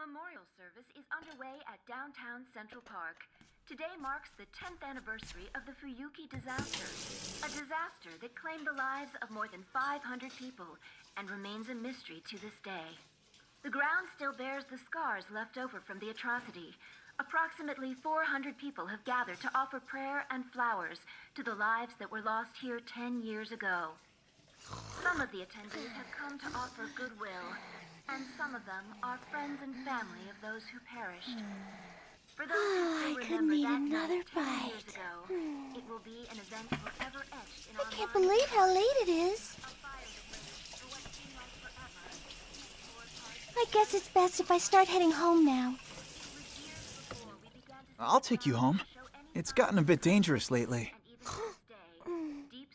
memorial service is underway at downtown Central Park. Today marks the 10th anniversary of the Fuyuki disaster, a disaster that claimed the lives of more than 500 people and remains a mystery to this day. The ground still bears the scars left over from the atrocity. Approximately 400 people have gathered to offer prayer and flowers to the lives that were lost here 10 years ago. Some of the attendees have come to offer goodwill, and some of them are friends and family of those who perished. For those who still remember that night 10 years ago, it will be an event forever etched in our minds. I can't believe how late it is. I guess it's best if I start heading home now. I'll take you home. It's gotten a bit dangerous lately.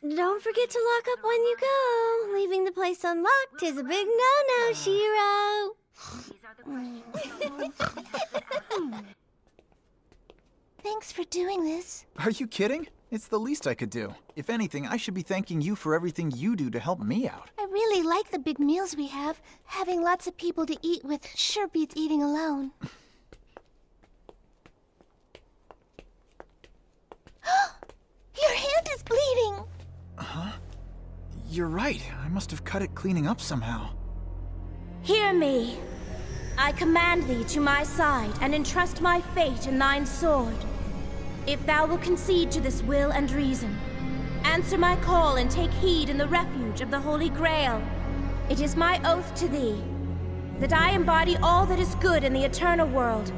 Don't forget to lock up when you go. Leaving the place unlocked is a big no-no, Shiro. Thanks for doing this. Are you kidding? It's the least I could do. If anything, I should be thanking you for everything you do to help me out. I really like the big meals we have. Having lots of people to eat with sure beats eating alone. Your hand is bleeding! Huh? You're right. I must have cut it cleaning up somehow. Hear me. I command thee to my side and entrust my fate in thine sword. If thou wilt concede to this will and reason, answer my call and take heed in the refuge of the Holy Grail. It is my oath to thee that I embody all that is good in the eternal world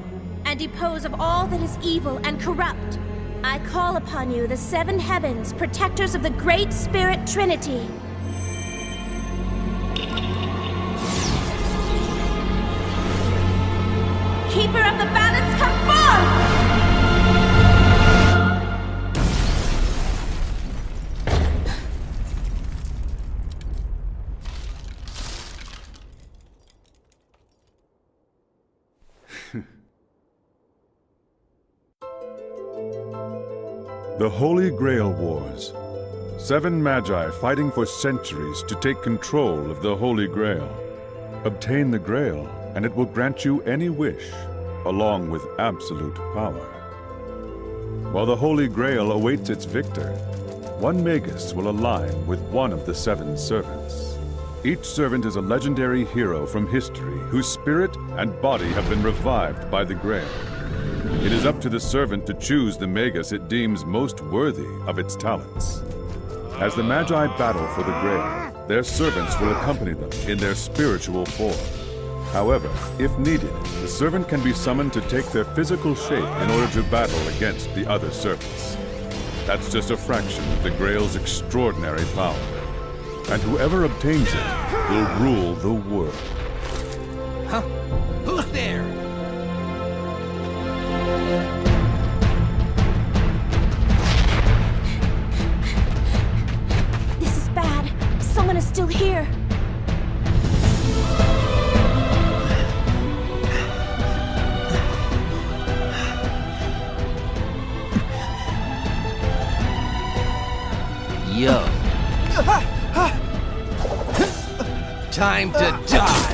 and depose of all that is evil and corrupt. I call upon you, the seven heavens, protectors of the Great Spirit Trinity. Keeper of the balance, come forth! The Holy Grail Wars. 7 Magi fighting for centuries to take control of the Holy Grail. Obtain the Grail, and it will grant you any wish, along with absolute power. While the Holy Grail awaits its victor, one Magus will align with one of the 7 servants. Each servant is a legendary hero from history whose spirit and body have been revived by the Grail. It is up to the servant to choose the Magus it deems most worthy of its talents. As the Magi battle for the Grail, their servants will accompany them in their spiritual form. However, if needed, the servant can be summoned to take their physical shape in order to battle against the other servants. That's just a fraction of the Grail's extraordinary power. And whoever obtains it will rule the world. Huh? Who's there? This is bad. Someone is still here. Yo. Time to die!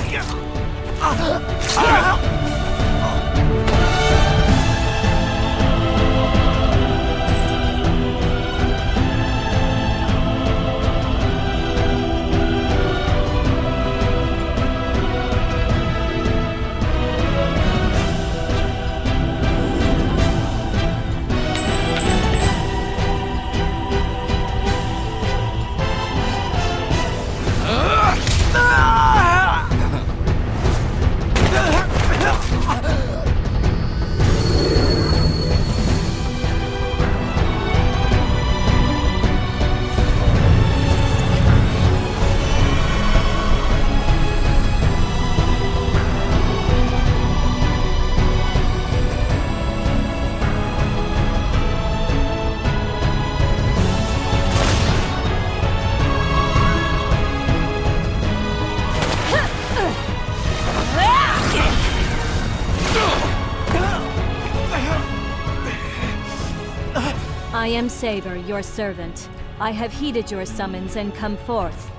I am Saber, your servant. I have heeded your summons and come forth.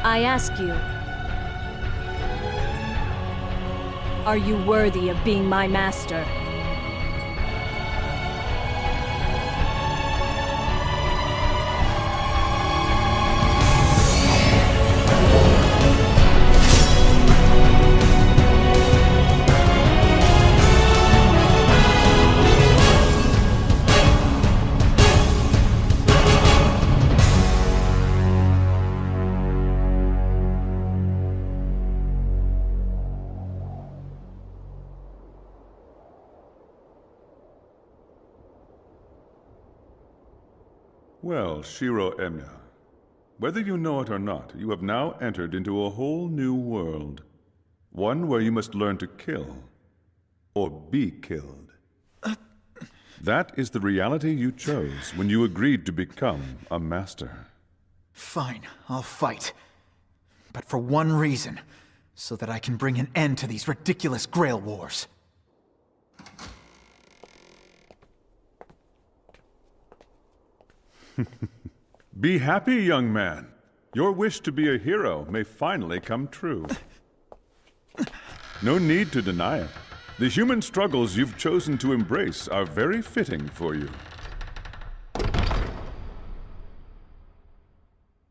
I ask you, are you worthy of being my master? Well, Shiro Enya, whether you know it or not, you have now entered into a whole new world. One where you must learn to kill, or be killed. That is the reality you chose when you agreed to become a master. Fine, I'll fight. But for one reason. So that I can bring an end to these ridiculous Grail Wars. Be happy, young man. Your wish to be a hero may finally come true. No need to deny it. The human struggles you've chosen to embrace are very fitting for you.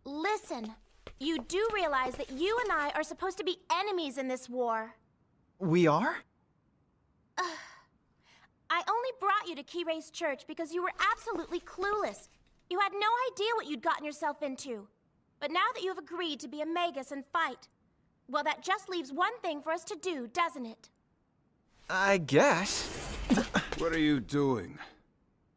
Listen, you do realize that you and I are supposed to be enemies in this war. We are? I only brought you to Kirei's church because you were absolutely clueless. You had no idea what you'd gotten yourself into. But now that you have agreed to be a Magus and fight, well, that just leaves one thing for us to do, doesn't it? I guess. What are you doing?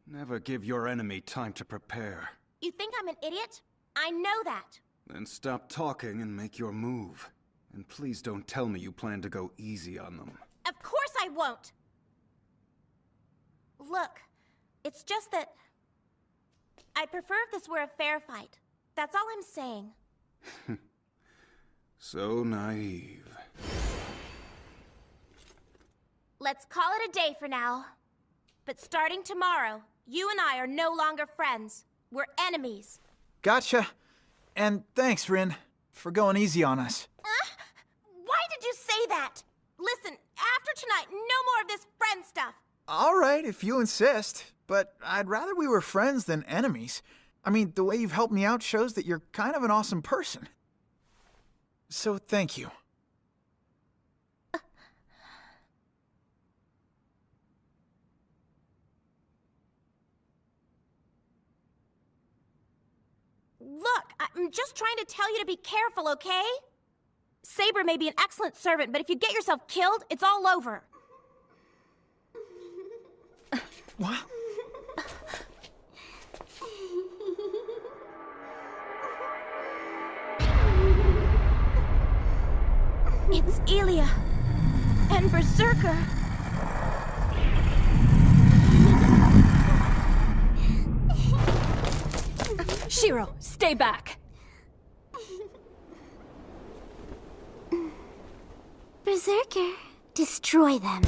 Never give your enemy time to prepare. You think I'm an idiot? I know that. Then stop talking and make your move. And please don't tell me you plan to go easy on them. Of course I won't! Look, it's just that I'd prefer if this were a fair fight. That's all I'm saying. So naive. Let's call it a day for now. But starting tomorrow, you and I are no longer friends. We're enemies. Gotcha. And thanks, Rin, for going easy on us. Why did you say that? Listen, after tonight, no more of this friend stuff. All right, if you insist. But I'd rather we were friends than enemies. I mean, the way you've helped me out shows that you're kind of an awesome person. So thank you. Look, I'm just trying to tell you to be careful, okay? Saber may be an excellent servant, but if you get yourself killed, it's all over. What? It's Elia and Berserker. Shiro, stay back! Berserker, destroy them.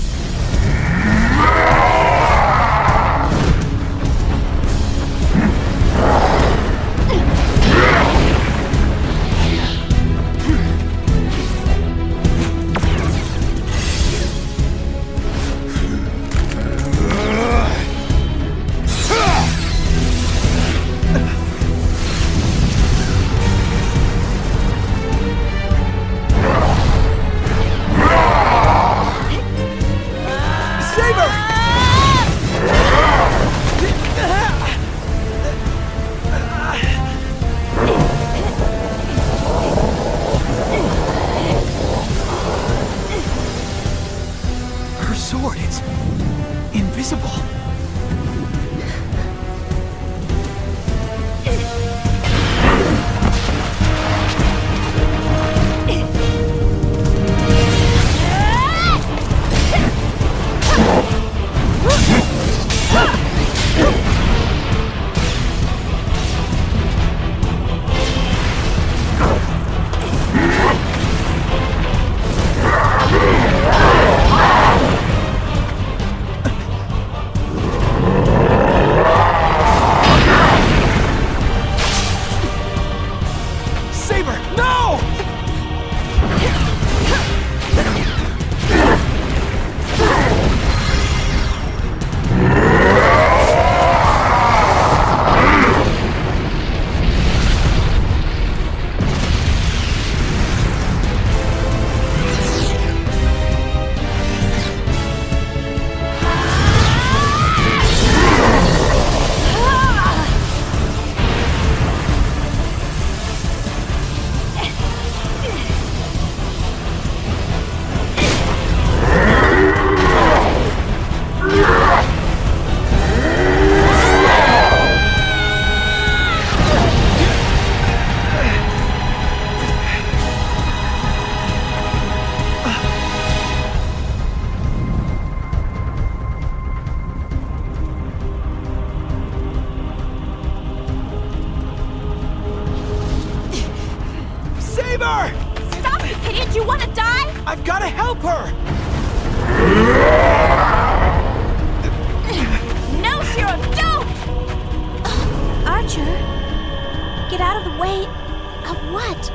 Sword, it's invisible. I've got to help her! No, Shiro, don't! Archer, get out of the way of what?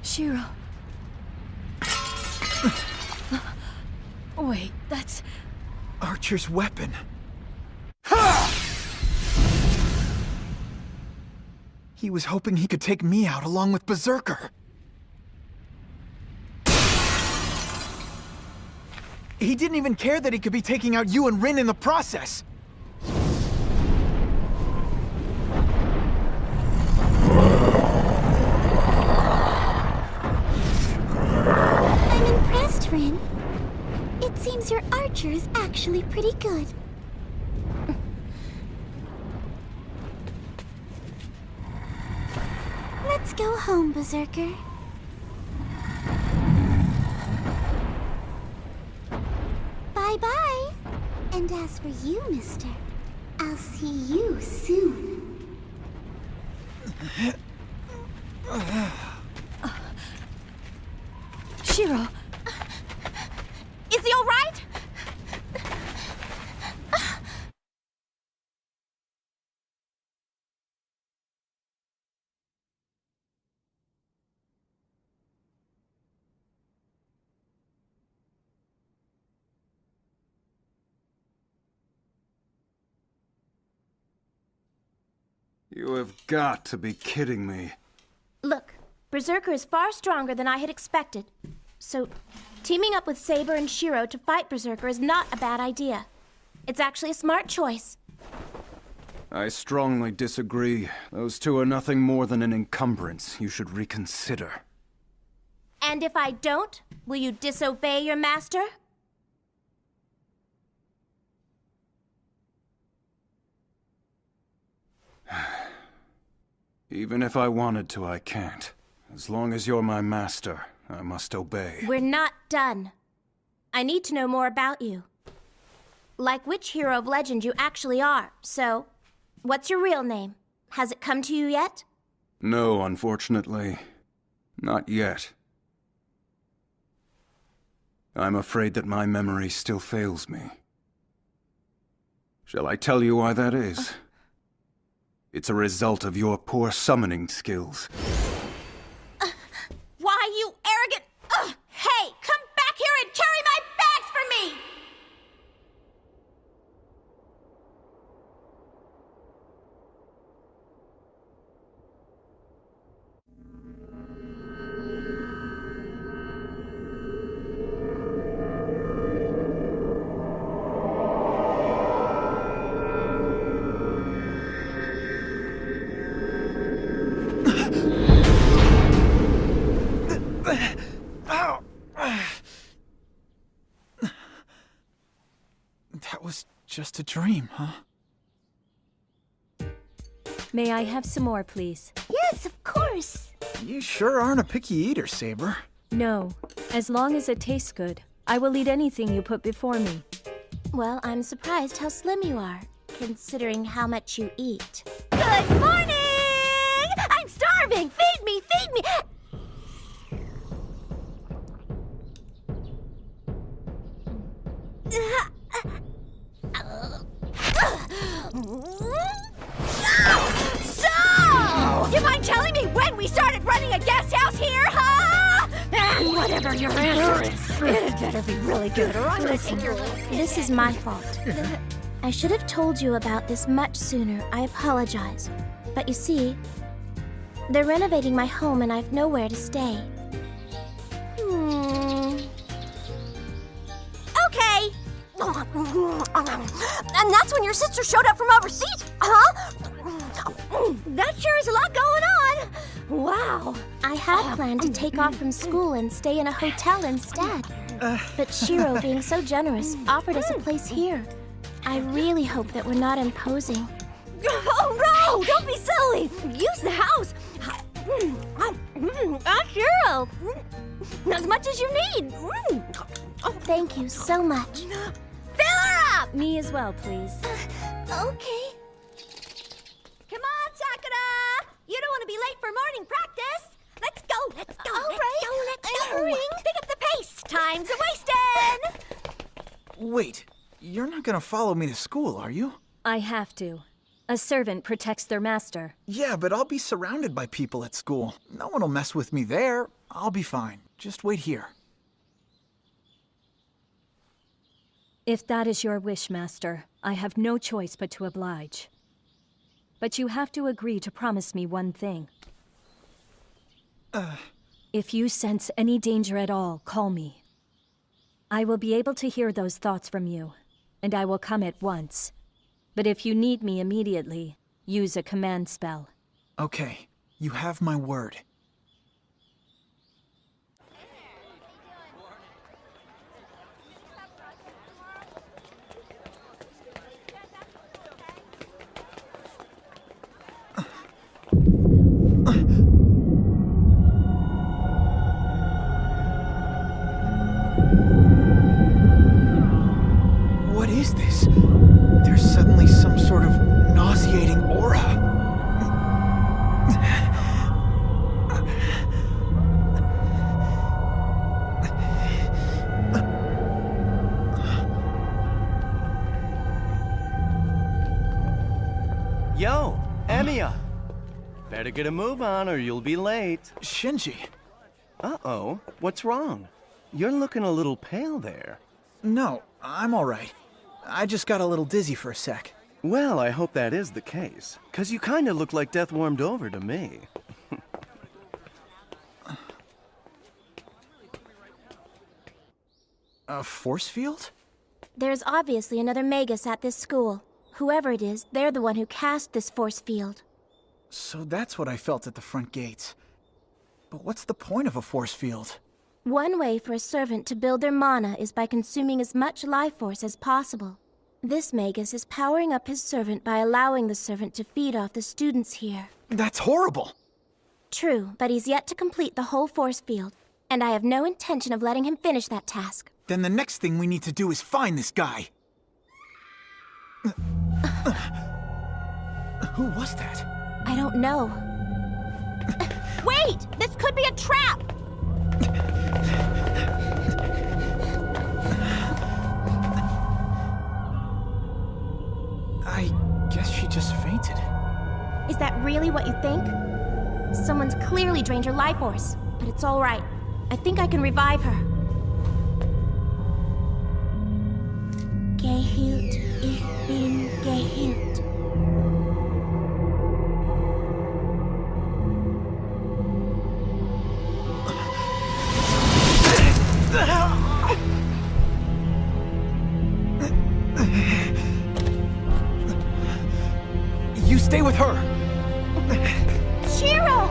Shiro. Wait, that's... Archer's weapon. He was hoping he could take me out along with Berserker. He didn't even care that he could be taking out you and Rin in the process. I'm impressed, Rin. It seems your archer is actually pretty good. Let's go home, Berserker. Bye-bye. And as for you, mister, I'll see you soon. Shiro! Is he all right? You have got to be kidding me. Look, Berserker is far stronger than I had expected. So, teaming up with Saber and Shiro to fight Berserker is not a bad idea. It's actually a smart choice. I strongly disagree. Those two are nothing more than an encumbrance you should reconsider. And if I don't, will you disobey your master? Even if I wanted to, I can't. As long as you're my master, I must obey. We're not done. I need to know more about you. Like which hero of legend you actually are. So, what's your real name? Has it come to you yet? No, unfortunately. Not yet. I'm afraid that my memory still fails me. Shall I tell you why that is? It's a result of your poor summoning skills. Why, you arrogant... Hey, come back here and carry my bags for me! That was just a dream, huh? May I have some more, please? Yes, of course. You sure aren't a picky eater, Saber. No. As long as it tastes good, I will eat anything you put before me. Well, I'm surprised how slim you are, considering how much you eat. Good morning! I'm starving! Feed me! Feed me! So! You mind telling me when we started running a guest house here, huh? Whatever your answer is, it better be really good or I'm gonna take your little... This is my fault. I should have told you about this much sooner. I apologize. But you see, they're renovating my home and I've nowhere to stay. Okay. And that's when your sister showed up from overseas, huh? That sure is a lot going on. Wow. I had planned to take off from school and stay in a hotel instead. But Shiro, being so generous, offered us a place here. I really hope that we're not imposing. Oh no! Don't be silly! Use the house! Shiro! As much as you need! Thank you so much. Fill her up! Me as well, please. Okay. Come on, Sakura! You don't want to be late for morning practice! Let's go! Let's go! All right, Let's go! Pick up the pace! Time's a-wasting! Wait, you're not gonna follow me to school, are you? I have to. A servant protects their master. Yeah, but I'll be surrounded by people at school. No one will mess with me there. I'll be fine. Just wait here. If that is your wish, Master, I have no choice but to oblige. But you have to agree to promise me one thing. If you sense any danger at all, call me. I will be able to hear those thoughts from you, and I will come at once. But if you need me immediately, use a command spell. Okay, you have my word. What is this? There's suddenly some sort of nauseating aura. Yo, Emiya! Better get a move on or you'll be late. Shinji. Uh-oh, what's wrong? You're looking a little pale there. No, I'm all right. I just got a little dizzy for a sec. Well, I hope that is the case, 'cause you kinda look like death warmed over to me. A force field? There's obviously another Magus at this school. Whoever it is, they're the one who cast this force field. So that's what I felt at the front gates. But what's the point of a force field? One way for a servant to build their mana is by consuming as much life force as possible. This Magus is powering up his servant by allowing the servant to feed off the students here. That's horrible! True, but he's yet to complete the whole force field, and I have no intention of letting him finish that task. Then the next thing we need to do is find this guy. Who was that? I don't know. Wait! This could be a trap! I guess she just fainted. Is that really what you think? Someone's clearly drained her life force, but it's all right. I think I can revive her. Gehilt, ich bin gehilt. You stay with her! Shiro!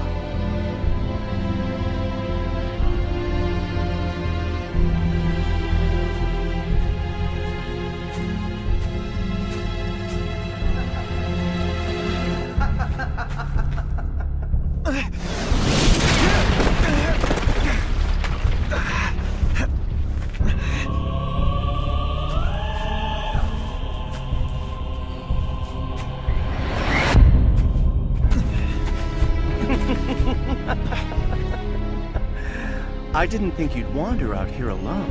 I didn't think you'd wander out here alone.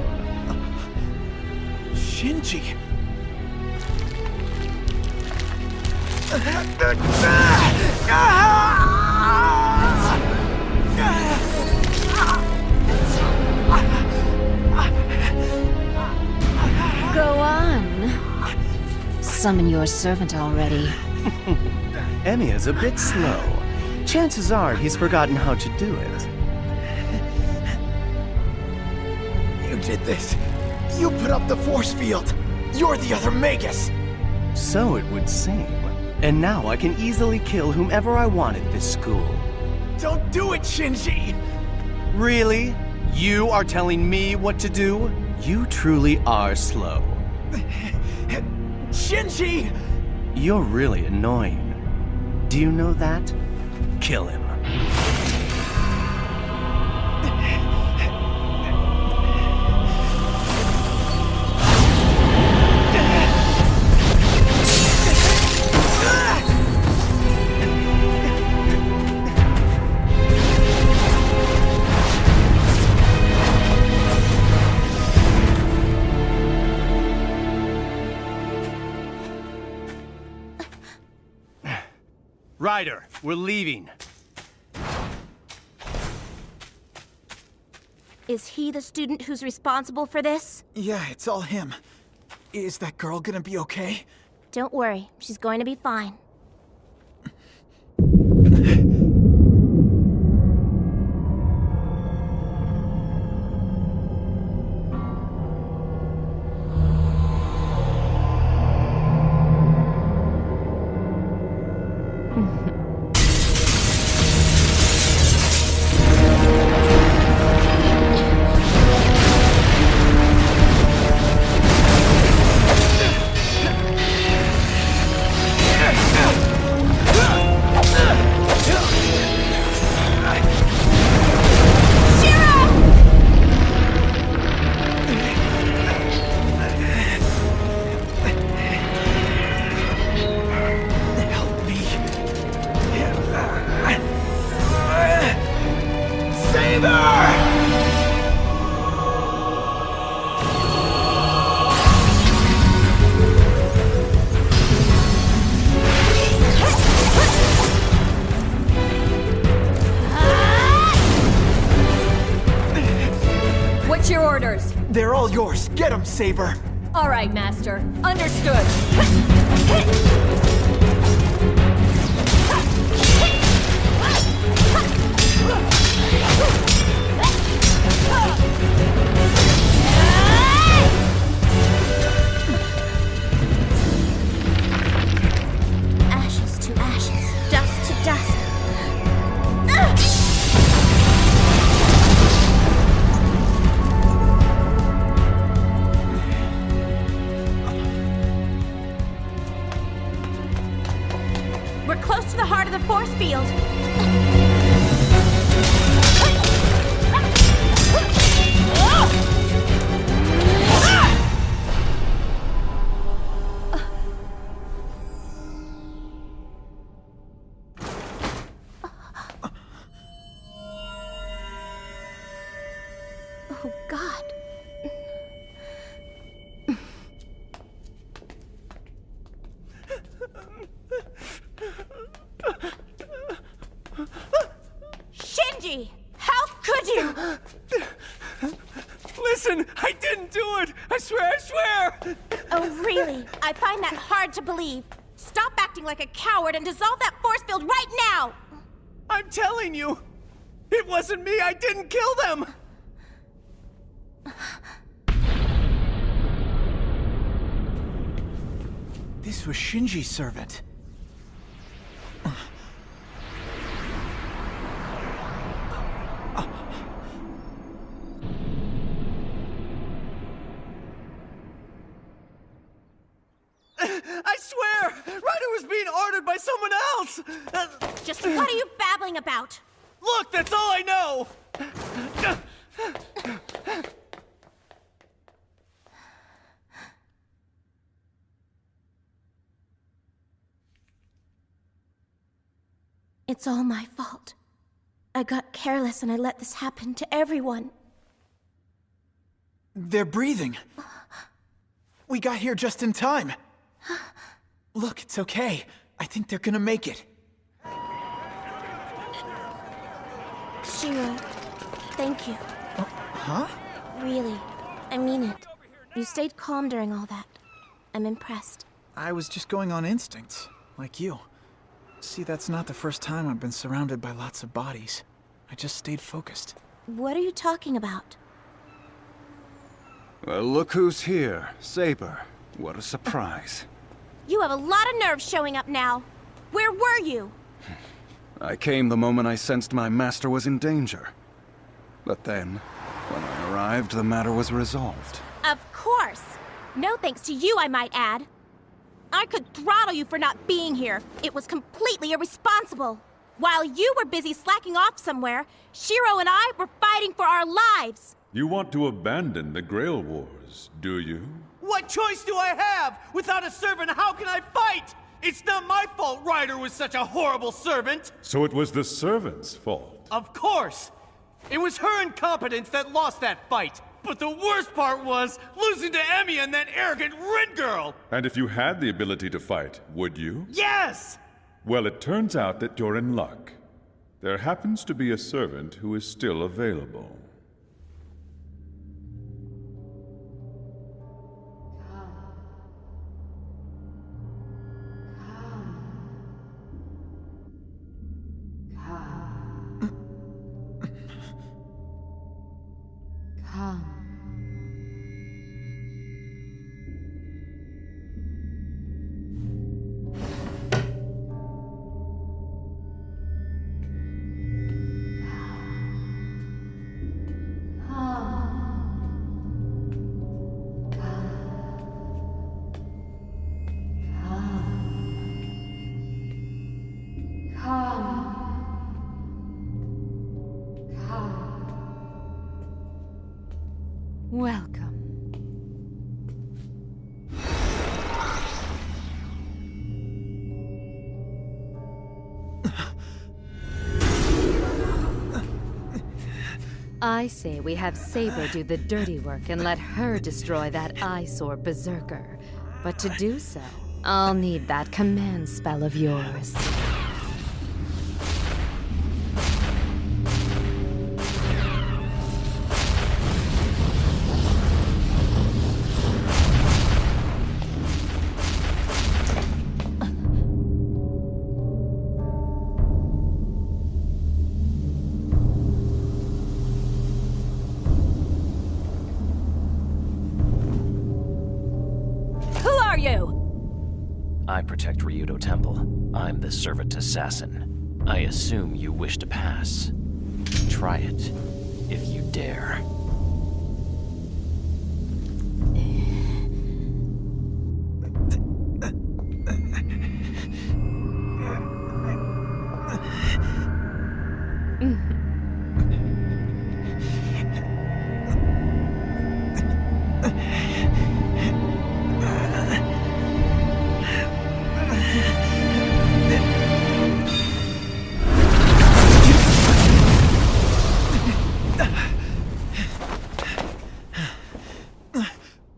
Shinji! summon your servant already. Emiya's a bit slow. Chances are he's forgotten how to do it. You did this. You put up the force field. You're the other Magus. So it would seem. And now I can easily kill whomever I want at this school. Don't do it, Shinji! Really? You are telling me what to do? You truly are slow. Shinji! You're really annoying. Do you know that? Kill him. Ryder, we're leaving. Is he the student who's responsible for this? Yeah, it's all him. Is that girl gonna be okay? Don't worry, she's going to be fine. What's your orders? They're all yours. Get them, Saber. All right, Master. Understood. Ashes to ashes, dust to dust. We're close to the heart of the force field. Oh, God. Shinji! How could you? Listen, I didn't do it! I swear! Oh, really? I find that hard to believe. Stop acting like a coward and dissolve that force field right now! I'm telling you! It wasn't me! I didn't kill them! This was Shinji's servant. I swear! Ryder was being ordered by someone else! Just what are you babbling about? Look, that's all I know! It's all my fault. I got careless and I let this happen to everyone. They're breathing. We got here just in time. Look, it's okay. I think they're gonna make it. Shiro, thank you. Huh? Really, I mean it. You stayed calm during all that. I'm impressed. I was just going on instinct, like you. See, that's not the first time I've been surrounded by lots of bodies. I just stayed focused. What are you talking about? Well, look who's here. Saber. What a surprise. You have a lot of nerve showing up now. Where were you? I came the moment I sensed my master was in danger. But then, when I arrived, the matter was resolved. Of course. No thanks to you, I might add. I could throttle you for not being here. It was completely irresponsible. While you were busy slacking off somewhere, Shiro and I were fighting for our lives. You want to abandon the Grail Wars, do you? What choice do I have? Without a servant, how can I fight? It's not my fault Ryder was such a horrible servant. So it was the servant's fault. Of course. It was her incompetence that lost that fight. But the worst part was losing to Emmy and that arrogant Rin girl. And if you had the ability to fight, would you? Yes! Well, it turns out that you're in luck. There happens to be a servant who is still available. Welcome. I say we have Saber do the dirty work and let her destroy that eyesore berserker. But to do so, I'll need that command spell of yours. I protect Ryudo Temple. I'm the servant assassin. I assume you wish to pass. Try it, if you dare.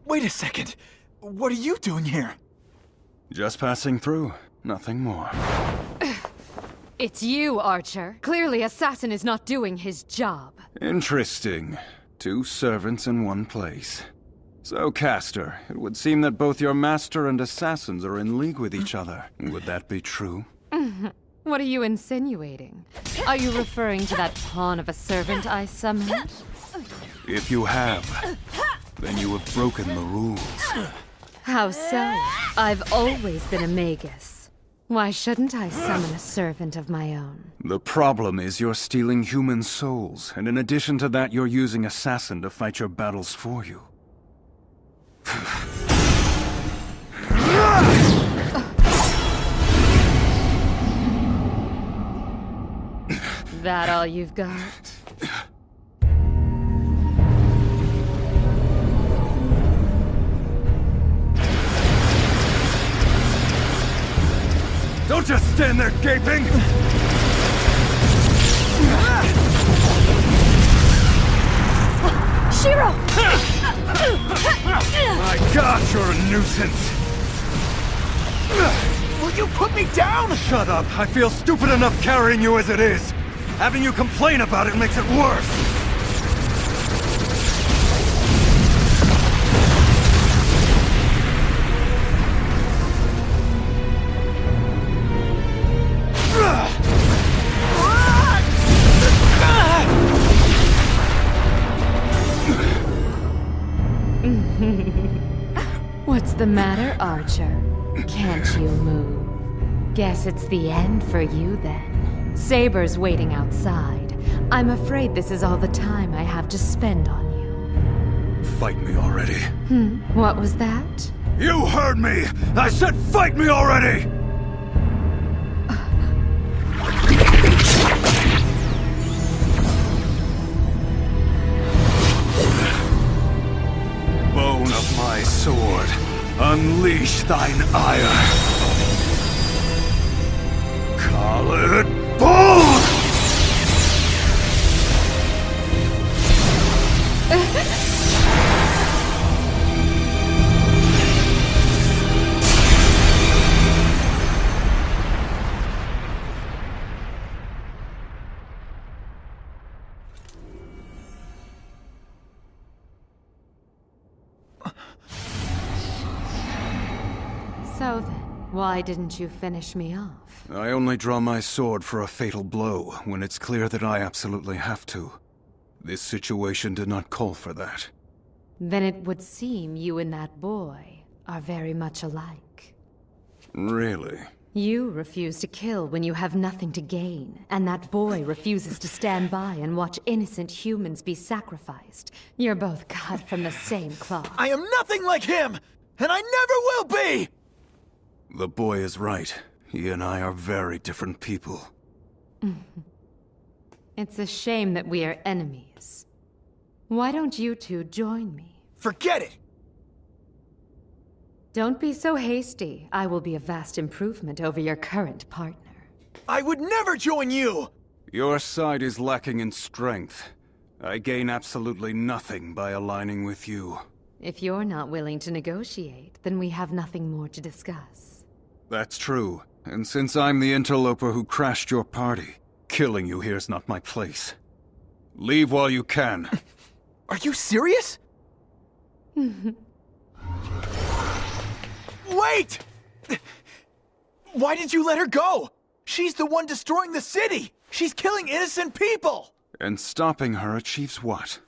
Wait a second. What are you doing here? Just passing through. Nothing more. It's you, Archer. Clearly, Assassin is not doing his job. Interesting. 2 servants in one place. So, Castor, it would seem that both your master and assassins are in league with each other. Would that be true? What are you insinuating? Are you referring to that pawn of a servant I summoned? If you have, then you have broken the rules. How so? I've always been a magus. Why shouldn't I summon a servant of my own? The problem is you're stealing human souls, and in addition to that, you're using Assassin to fight your battles for you. That all you've got? Don't just stand there gaping! Shiro! My God, you're a nuisance! Will you put me down? Shut up! I feel stupid enough carrying you as it is! Having you complain about it makes it worse! What's the matter, Archer? Can't you move? Guess it's the end for you then. Saber's waiting outside. I'm afraid this is all the time I have to spend on you. Fight me already. What was that? You heard me! I said fight me already! Bone of my sword, unleash thine ire. Call it bold! So then, why didn't you finish me off? I only draw my sword for a fatal blow when it's clear that I absolutely have to. This situation did not call for that. Then it would seem you and that boy are very much alike. Really? You refuse to kill when you have nothing to gain, and that boy refuses to stand by and watch innocent humans be sacrificed. You're both cut from the same cloth. I am nothing like him, and I never will be! The boy is right. He and I are very different people. It's a shame that we are enemies. Why don't you two join me? Forget it! Don't be so hasty. I will be a vast improvement over your current partner. I would never join you! Your side is lacking in strength. I gain absolutely nothing by aligning with you. If you're not willing to negotiate, then we have nothing more to discuss. That's true. And since I'm the interloper who crashed your party, killing you here's not my place. Leave while you can. Are you serious? Wait! Why did you let her go? She's the one destroying the city! She's killing innocent people! And stopping her achieves what?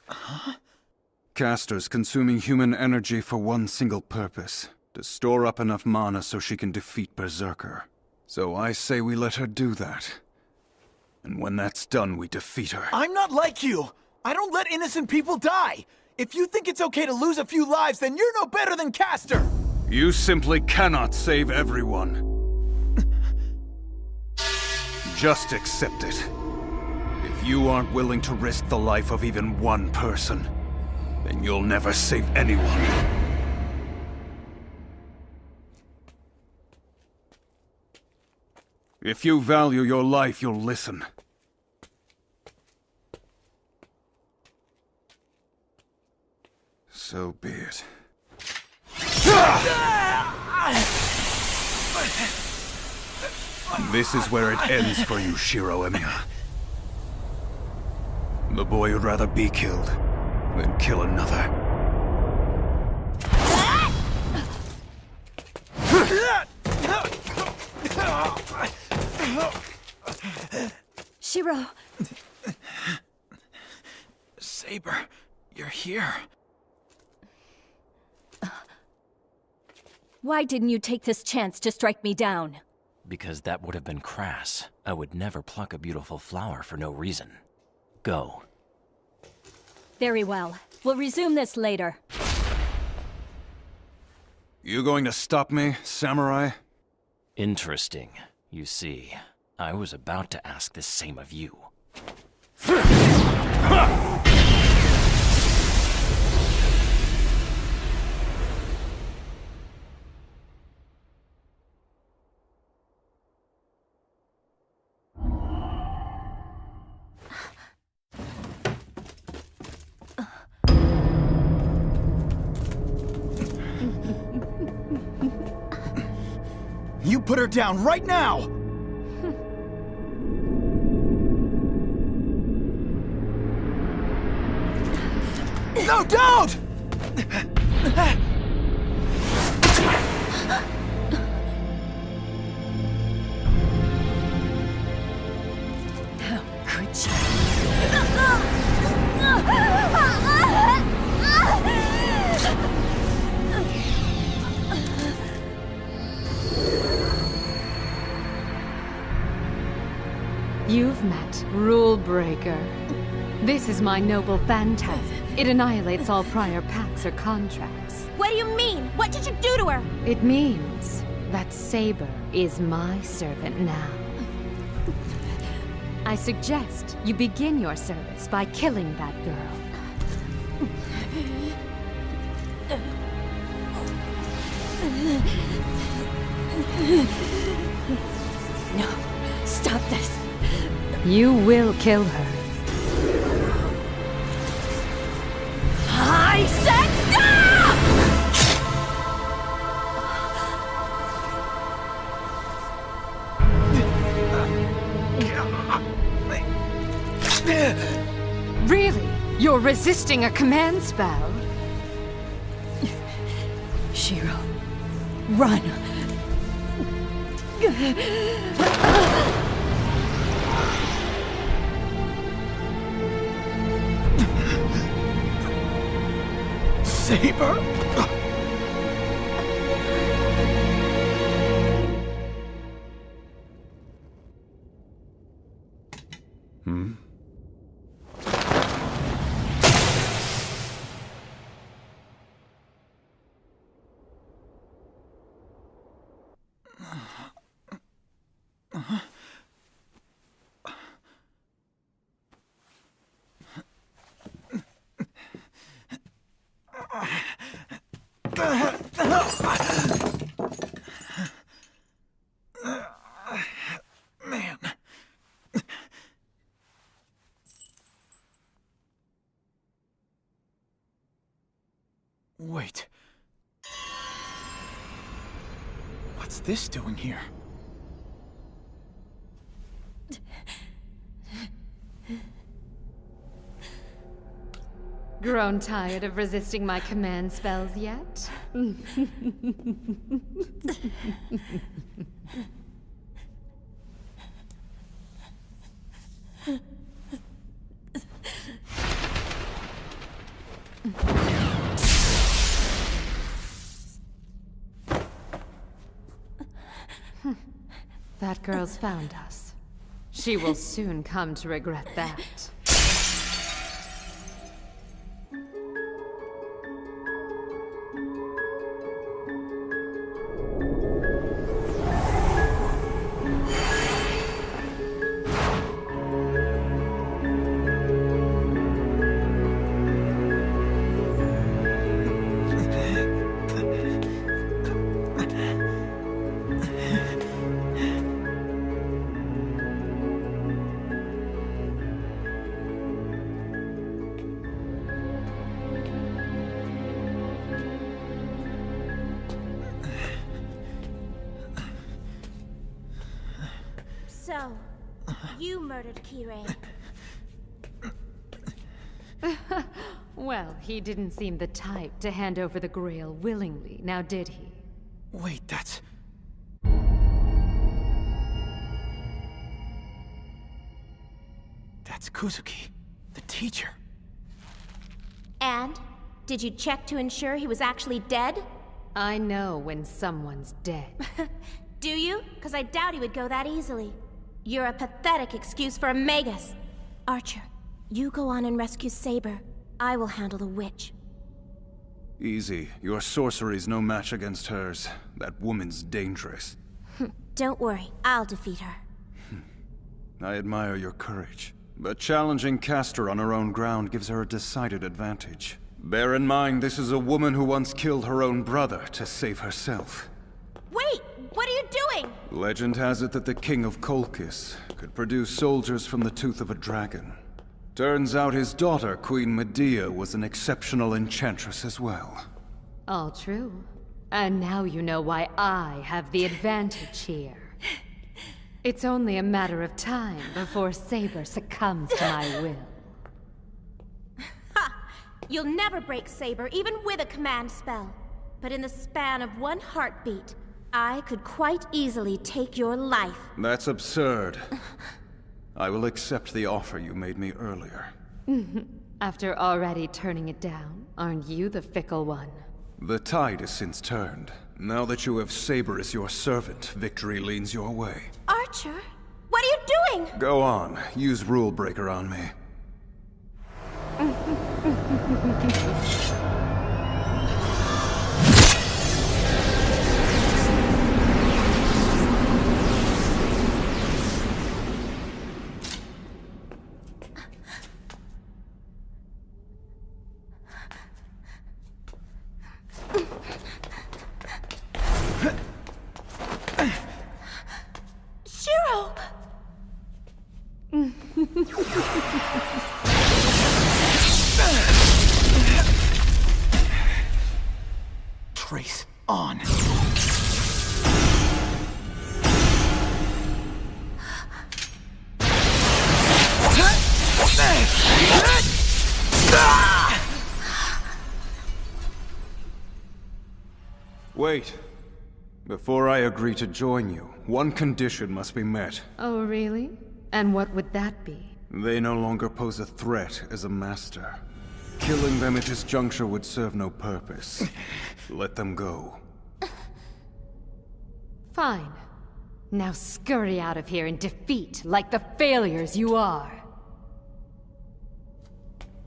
Castor's consuming human energy for one single purpose. To store up enough mana so she can defeat Berserker. So I say we let her do that. And when that's done, we defeat her. I'm not like you! I don't let innocent people die! If you think it's okay to lose a few lives, then you're no better than Castor! You simply cannot save everyone. Just accept it. If you aren't willing to risk the life of even one person, then you'll never save anyone. If you value your life, you'll listen. So be it. This is where it ends for you, Shiro Emiya. The boy would rather be killed than kill another. Shiro! Saber, you're here. Why didn't you take this chance to strike me down? Because that would have been crass. I would never pluck a beautiful flower for no reason. Go. Very well. We'll resume this later. You going to stop me, Samurai? Interesting. You see, I was about to ask the same of you. You put her down right now! No, don't! How could you? Rule breaker. This is my noble phantasm. It annihilates all prior pacts or contracts. What do you mean? What did you do to her? It means that Saber is my servant now. I suggest you begin your service by killing that girl. No, stop this. You will kill her. I said stop! Really? You're resisting a command spell? Shiro, run! Saber? Man. Wait. What's this doing here? Grown tired of resisting my command spells yet? That girl's found us. She will soon come to regret that. So, you murdered Kirei. Well, he didn't seem the type to hand over the Grail willingly, now did he? Wait, that's... That's Kuzuki, the teacher. And? Did you check to ensure he was actually dead? I know when someone's dead. Do you? Because I doubt he would go that easily. You're a pathetic excuse for a Magus. Archer, you go on and rescue Saber. I will handle the witch. Easy. Your sorcery's no match against hers. That woman's dangerous. Don't worry, I'll defeat her. I admire your courage. But challenging Castor on her own ground gives her a decided advantage. Bear in mind, this is a woman who once killed her own brother to save herself. Wait! What are you doing? Legend has it that the King of Colchis could produce soldiers from the tooth of a dragon. Turns out his daughter, Queen Medea, was an exceptional enchantress as well. All true. And now you know why I have the advantage here. It's only a matter of time before Saber succumbs to my will. Ha! You'll never break Saber, even with a command spell. But in the span of one heartbeat, I could quite easily take your life. That's absurd. I will accept the offer you made me earlier. After already turning it down, aren't you the fickle one? The tide has since turned. Now that you have Saber as your servant, victory leans your way. Archer? What are you doing? Go on, use Rule Breaker on me. Shiro! Trace on. Wait. Before I agree to join you, one condition must be met. Oh, really? And what would that be? They no longer pose a threat as a master. Killing them at this juncture would serve no purpose. Let them go. Fine. Now scurry out of here in defeat, like the failures you are.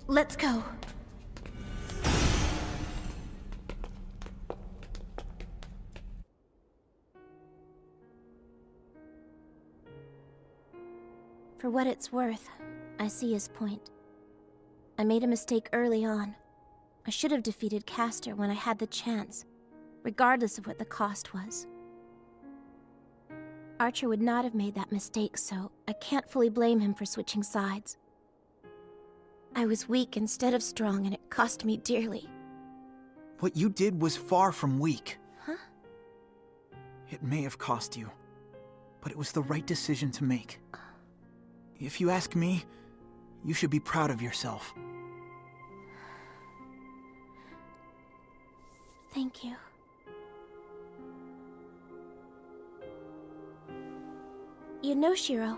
Let's go. For what it's worth, I see his point. I made a mistake early on. I should have defeated Castor when I had the chance, regardless of what the cost was. Archer would not have made that mistake, so I can't fully blame him for switching sides. I was weak instead of strong, and it cost me dearly. What you did was far from weak. Huh? It may have cost you, but it was the right decision to make. If you ask me, you should be proud of yourself. Thank you. You know, Shiro,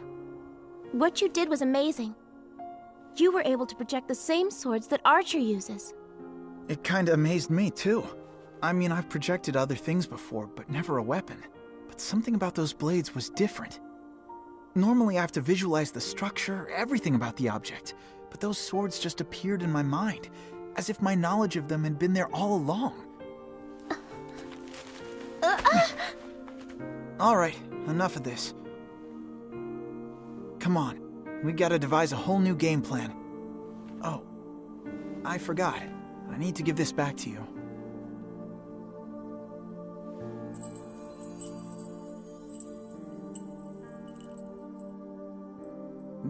what you did was amazing. You were able to project the same swords that Archer uses. It kinda amazed me, too. I mean, I've projected other things before, but never a weapon. But something about those blades was different. Normally I have to visualize the structure, everything about the object, but those swords just appeared in my mind, as if my knowledge of them had been there all along. Alright, enough of this. Come on, we gotta devise a whole new game plan. Oh, I forgot. I need to give this back to you.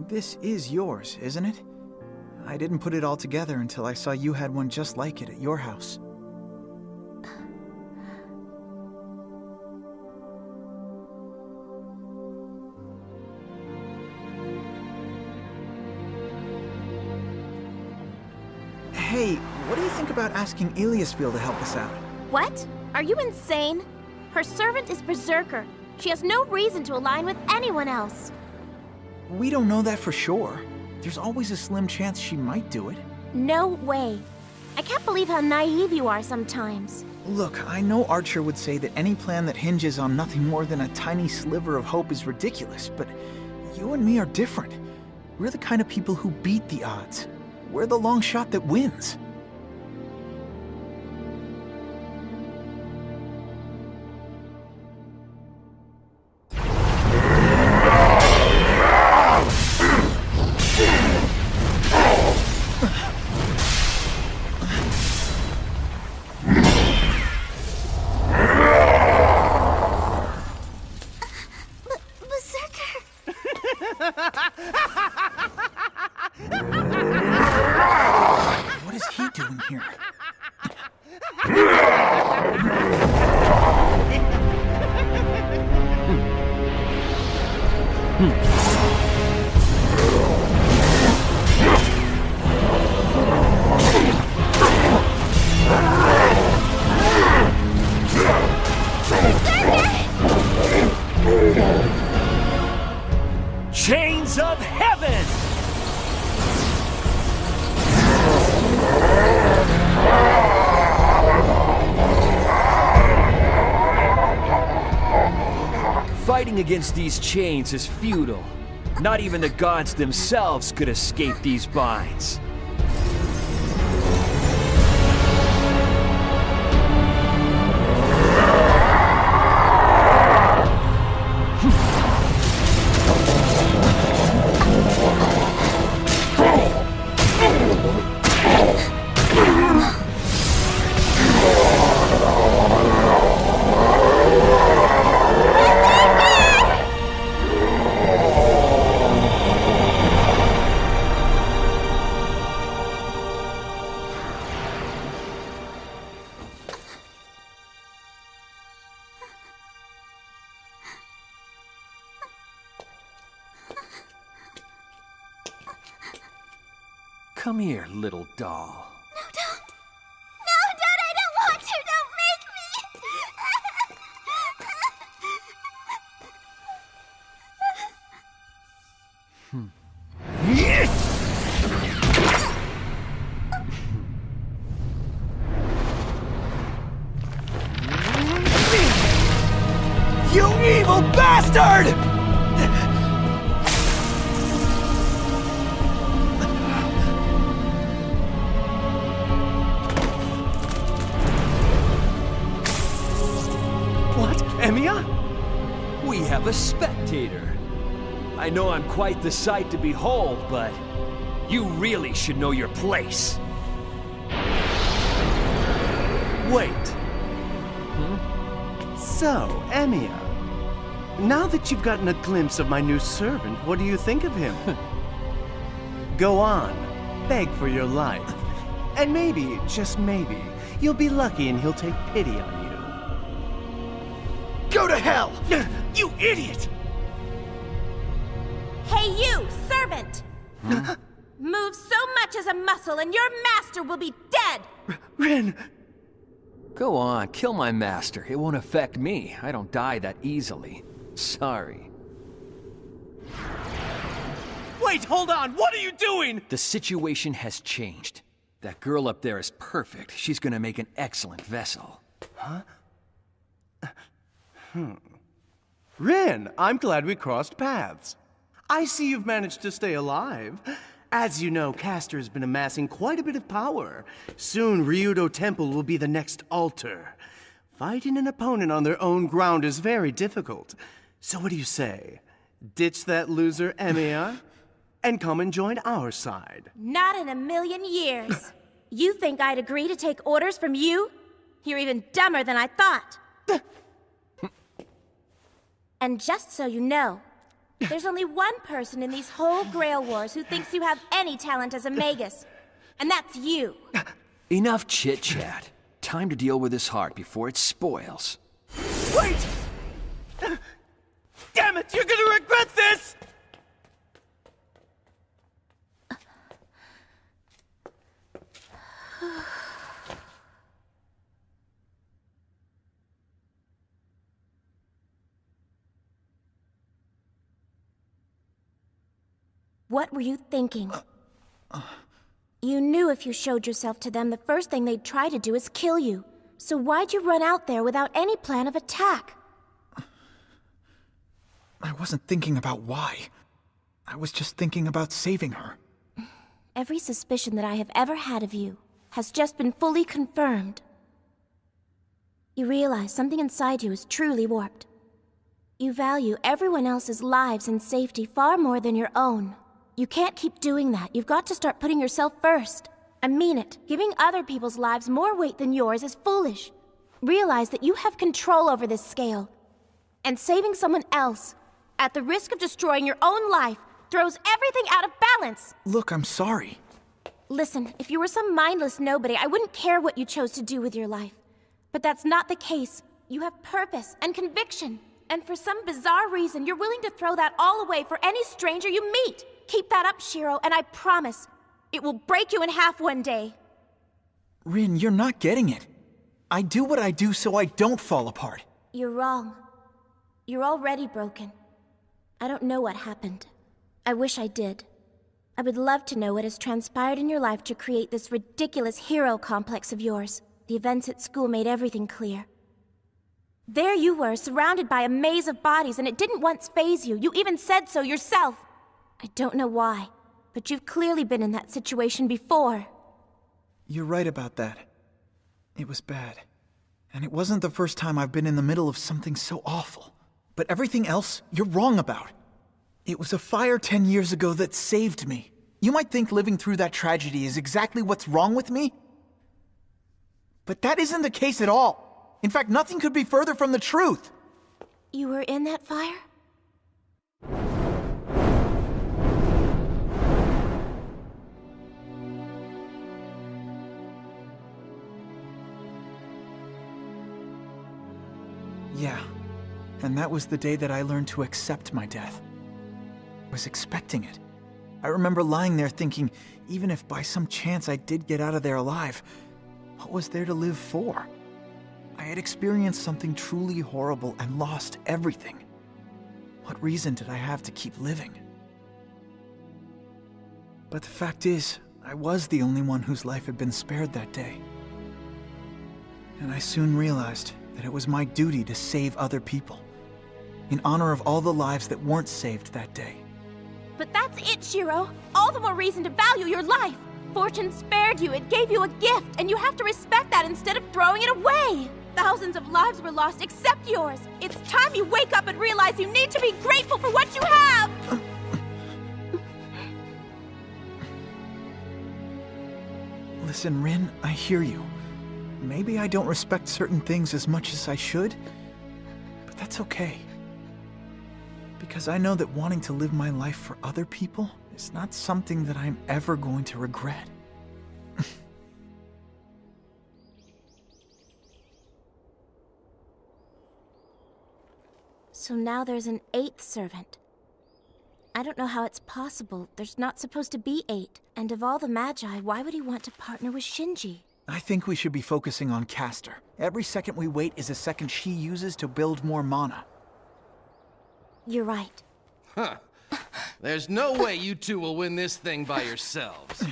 This is yours, isn't it? I didn't put it all together until I saw you had one just like it at your house. Hey, what do you think about asking Iliasville to help us out? What? Are you insane? Her servant is Berserker. She has no reason to align with anyone else. We don't know that for sure. There's always a slim chance she might do it. No way. I can't believe how naive you are sometimes. Look, I know Archer would say that any plan that hinges on nothing more than a tiny sliver of hope is ridiculous, but you and me are different. We're the kind of people who beat the odds. We're the long shot that wins. What is he doing here? Chains of Heaven! Fighting against these chains is futile. Not even the gods themselves could escape these binds. Come here, little doll. No, don't. No, Dad, I don't want to. Don't make me. You evil bastard! Emiya? We have a spectator. I know I'm quite the sight to behold, but you really should know your place. Wait. So, Emiya, now that you've gotten a glimpse of my new servant, what do you think of him? Go on, beg for your life. And maybe, just maybe, you'll be lucky and he'll take pity on you. Go to hell! You idiot! Hey you, servant! Move so much as a muscle and your master will be dead! Rin! Go on, kill my master. It won't affect me. I don't die that easily. Sorry. Wait, hold on! What are you doing? The situation has changed. That girl up there is perfect. She's gonna make an excellent vessel. Huh? Rin, I'm glad we crossed paths. I see you've managed to stay alive. As you know, Castor has been amassing quite a bit of power. Soon, Ryudo Temple will be the next altar. Fighting an opponent on their own ground is very difficult. So what do you say? Ditch that loser, Emiya, and come and join our side. Not in a million years. You think I'd agree to take orders from you? You're even dumber than I thought. And just so you know, there's only one person in these whole Grail Wars who thinks you have any talent as a Magus, and that's you. Enough chit-chat. Time to deal with this heart before it spoils. Wait! Damn it, you're gonna regret this! What were you thinking? You knew if you showed yourself to them, the first thing they'd try to do is kill you. So why'd you run out there without any plan of attack? I wasn't thinking about why. I was just thinking about saving her. Every suspicion that I have ever had of you has just been fully confirmed. You realize something inside you is truly warped. You value everyone else's lives and safety far more than your own. You can't keep doing that. You've got to start putting yourself first. I mean it. Giving other people's lives more weight than yours is foolish. Realize that you have control over this scale. And saving someone else, at the risk of destroying your own life, throws everything out of balance. Look, I'm sorry. Listen, if you were some mindless nobody, I wouldn't care what you chose to do with your life. But that's not the case. You have purpose and conviction. And for some bizarre reason, you're willing to throw that all away for any stranger you meet. Keep that up, Shiro, and I promise, it will break you in half one day. Rin, you're not getting it. I do what I do so I don't fall apart. You're wrong. You're already broken. I don't know what happened. I wish I did. I would love to know what has transpired in your life to create this ridiculous hero complex of yours. The events at school made everything clear. There you were, surrounded by a maze of bodies, and it didn't once faze you. You even said so yourself. I don't know why, but you've clearly been in that situation before. You're right about that. It was bad. And it wasn't the first time I've been in the middle of something so awful. But everything else, you're wrong about. It was a fire 10 years ago that saved me. You might think living through that tragedy is exactly what's wrong with me, but that isn't the case at all. In fact, nothing could be further from the truth. You were in that fire? Yeah, and that was the day that I learned to accept my death. I was expecting it. I remember lying there thinking, even if by some chance I did get out of there alive, what was there to live for? I had experienced something truly horrible and lost everything. What reason did I have to keep living? But the fact is, I was the only one whose life had been spared that day. And I soon realized that it was my duty to save other people, in honor of all the lives that weren't saved that day. But that's it, Shiro! All the more reason to value your life! Fortune spared you, it gave you a gift, and you have to respect that instead of throwing it away! Thousands of lives were lost except yours! It's time you wake up and realize you need to be grateful for what you have! Listen, Rin, I hear you. Maybe I don't respect certain things as much as I should, but that's okay. Because I know that wanting to live my life for other people is not something that I'm ever going to regret. So now there's an 8th servant. I don't know how it's possible. There's not supposed to be 8. And of all the Magi, why would he want to partner with Shinji? I think we should be focusing on Castor. Every second we wait is a second she uses to build more mana. You're right. Huh. There's no way you two will win this thing by yourselves.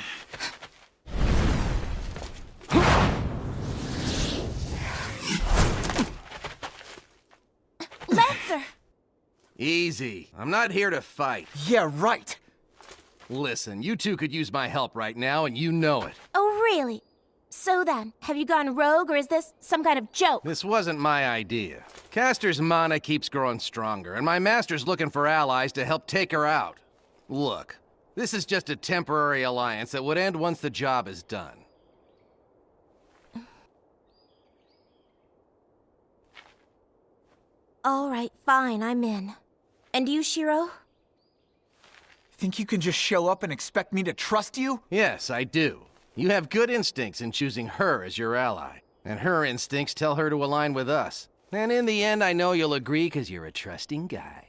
Lancer! Easy. I'm not here to fight. Yeah, right. Listen, you two could use my help right now, and you know it. Oh, really? So then, have you gone rogue, or is this some kind of joke? This wasn't my idea. Castor's mana keeps growing stronger, and my master's looking for allies to help take her out. Look, this is just a temporary alliance that would end once the job is done. All right, fine, I'm in. And you, Shiro? Think you can just show up and expect me to trust you? Yes, I do. You have good instincts in choosing her as your ally. And her instincts tell her to align with us. And in the end, I know you'll agree because you're a trusting guy.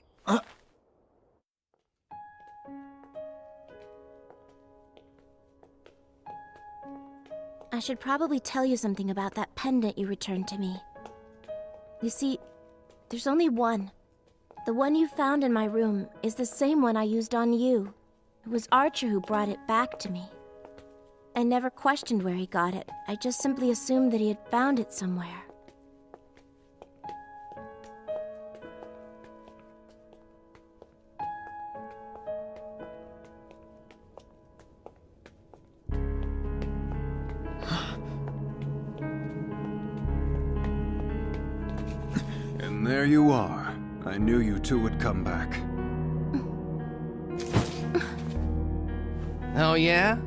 I should probably tell you something about that pendant you returned to me. You see, there's only one. The one you found in my room is the same one I used on you. It was Archer who brought it back to me. I never questioned where he got it. I just simply assumed that he had found it somewhere. And there you are. I knew you two would come back. Oh, yeah?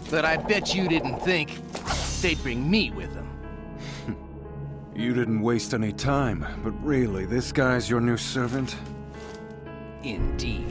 But I bet you didn't think they'd bring me with them. You didn't waste any time, but really, this guy's your new servant? Indeed.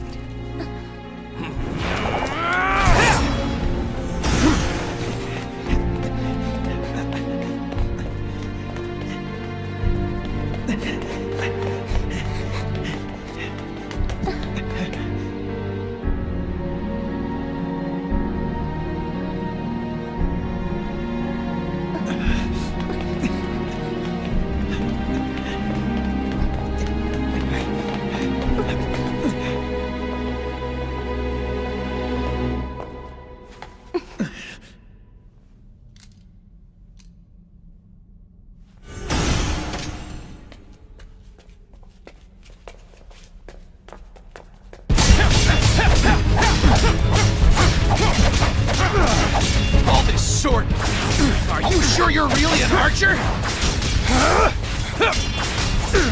Archer!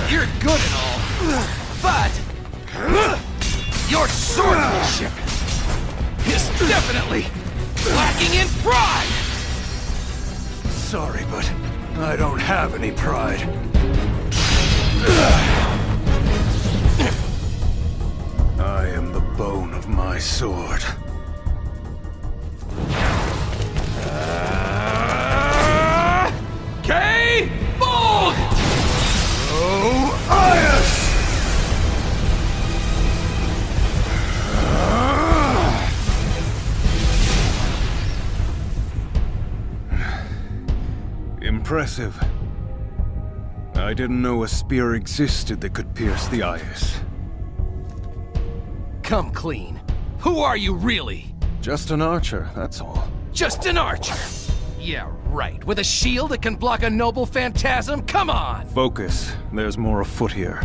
You're good and all, but your swordsmanship is definitely lacking in pride! Sorry, but I don't have any pride. I am the bone of my sword. K-Bold! Oh, Aias! Impressive. I didn't know a spear existed that could pierce the Aias. Come clean. Who are you really? Just an archer, that's all. Just an archer? Yeah, right. With a shield that can block a noble phantasm? Come on! Focus. There's more afoot here.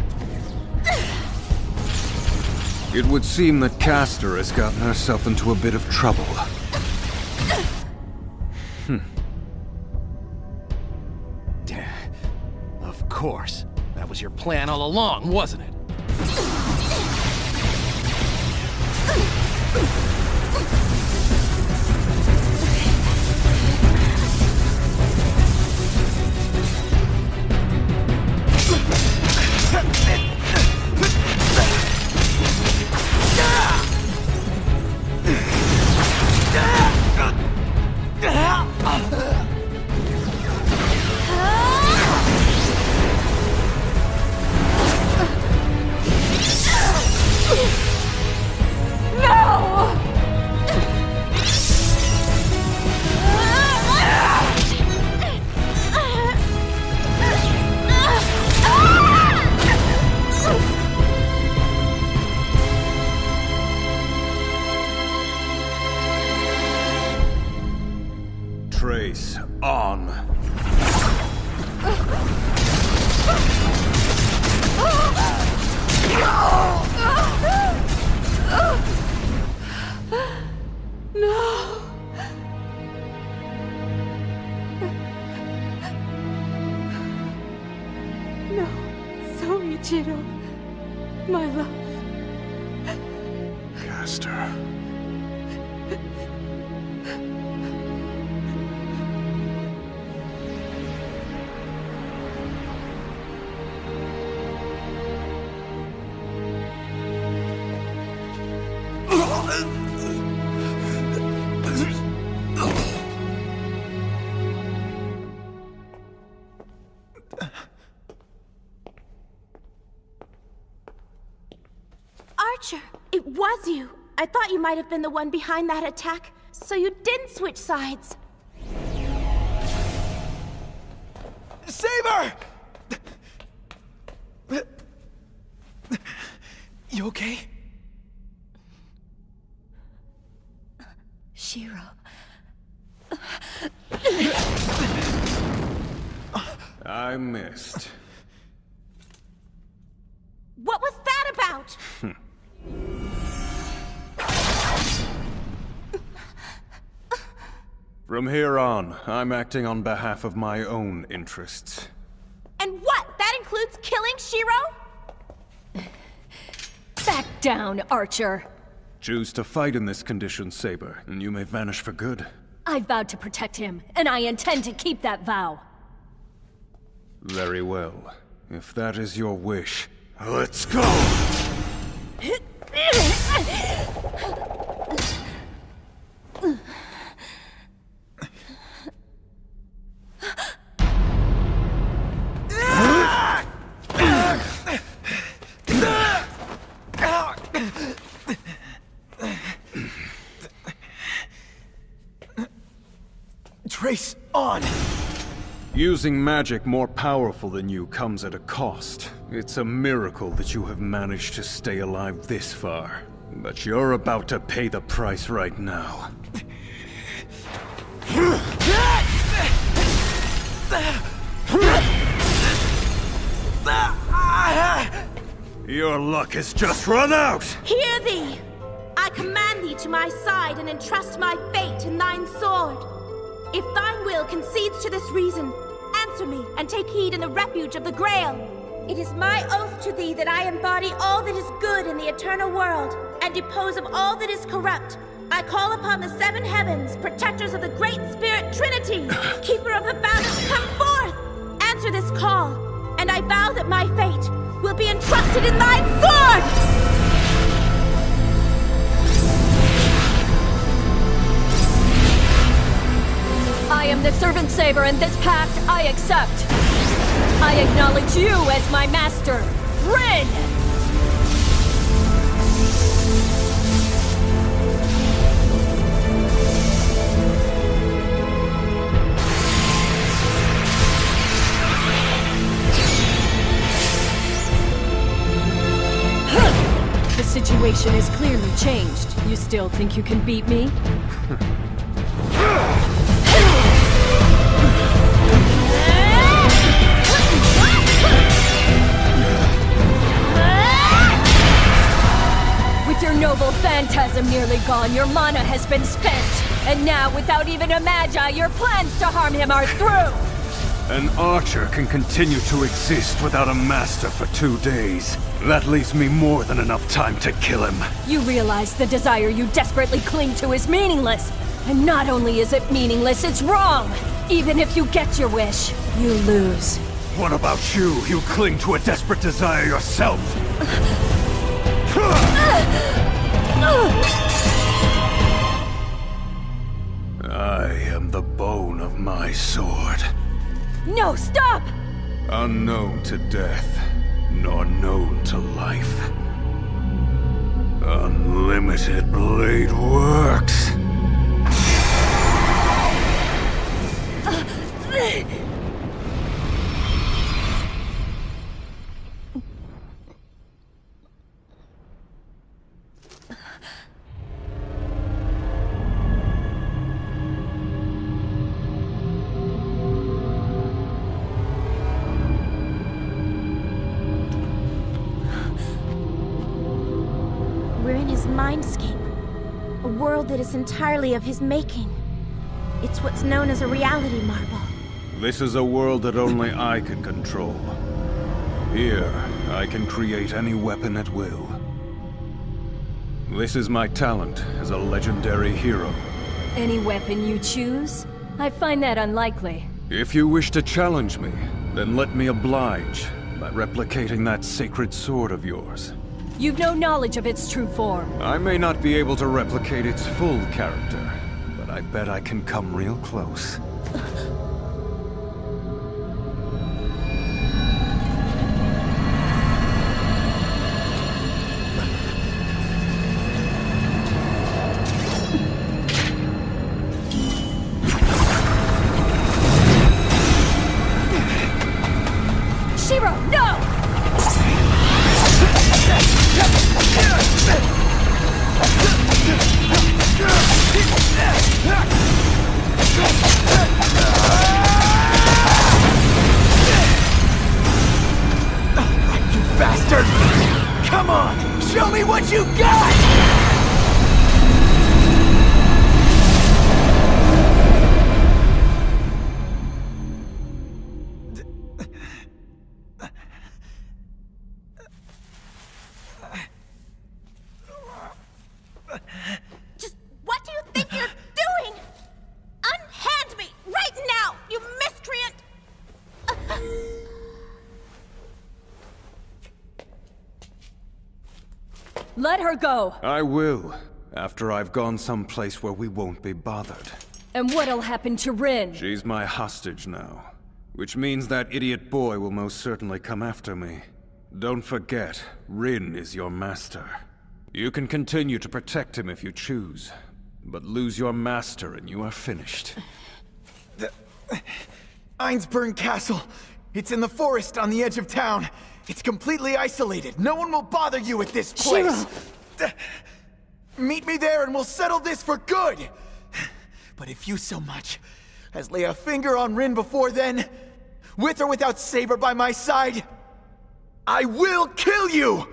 It would seem that Castor has gotten herself into a bit of trouble. Of course. That was your plan all along, wasn't it? Trace on. No! No, Soichiro, my love. Castor. Archer, it was you. I thought you might have been the one behind that attack, so you didn't switch sides. Saber! You okay? Shiro. I missed. What was that about? From here on, I'm acting on behalf of my own interests. And what? That includes killing Shiro? Back down, Archer. Choose to fight in this condition, Saber, and you may vanish for good. I vowed to protect him, and I intend to keep that vow. Very well. If that is your wish, let's go! Trace on! Using magic more powerful than you comes at a cost. It's a miracle that you have managed to stay alive this far. But you're about to pay the price right now. Your luck has just run out! Hear thee! I command thee to my side and entrust my fate in thine sword. If thine will concedes to this reason, answer me and take heed in the refuge of the Grail. It is my oath to thee that I embody all that is good in the eternal world and depose of all that is corrupt. I call upon the seven heavens, protectors of the great spirit Trinity, keeper of the balance, come forth! Answer this call, and I vow that my fate will be entrusted in thine sword! I am the Servant Saber, and this pact I accept. I acknowledge you as my master, Rin! The situation is clearly changed. You still think you can beat me? With your noble phantasm nearly gone, your mana has been spent. And now, without even a magi, your plans to harm him are through! An archer can continue to exist without a master for 2 days. That leaves me more than enough time to kill him. You realize the desire you desperately cling to is meaningless. And not only is it meaningless, it's wrong! Even if you get your wish, you lose. What about you? You cling to a desperate desire yourself. I am the bone of my sword. No, stop! Unknown to death, nor known to life. Unlimited blade works. We're in his mindscape, a world that is entirely of his making. It's what's known as a reality marble. This is a world that only I can control. Here, I can create any weapon at will. This is my talent as a legendary hero. Any weapon you choose? I find that unlikely. If you wish to challenge me, then let me oblige by replicating that sacred sword of yours. You've no knowledge of its true form. I may not be able to replicate its full character, but I bet I can come real close. Shiro, no! You bastard! Come on! Show me what you got! Just what do you think you're doing? Unhand me right now, you miscreant! Let her go! I will, after I've gone someplace where we won't be bothered. And what'll happen to Rin? She's my hostage now, which means that idiot boy will most certainly come after me. Don't forget, Rin is your master. You can continue to protect him if you choose, but lose your master and you are finished. Einsburn Castle. It's in the forest on the edge of town. It's completely isolated. No one will bother you at this place. Meet me there and we'll settle this for good. But if you so much as lay a finger on Rin before then, with or without Saber by my side, I will kill you!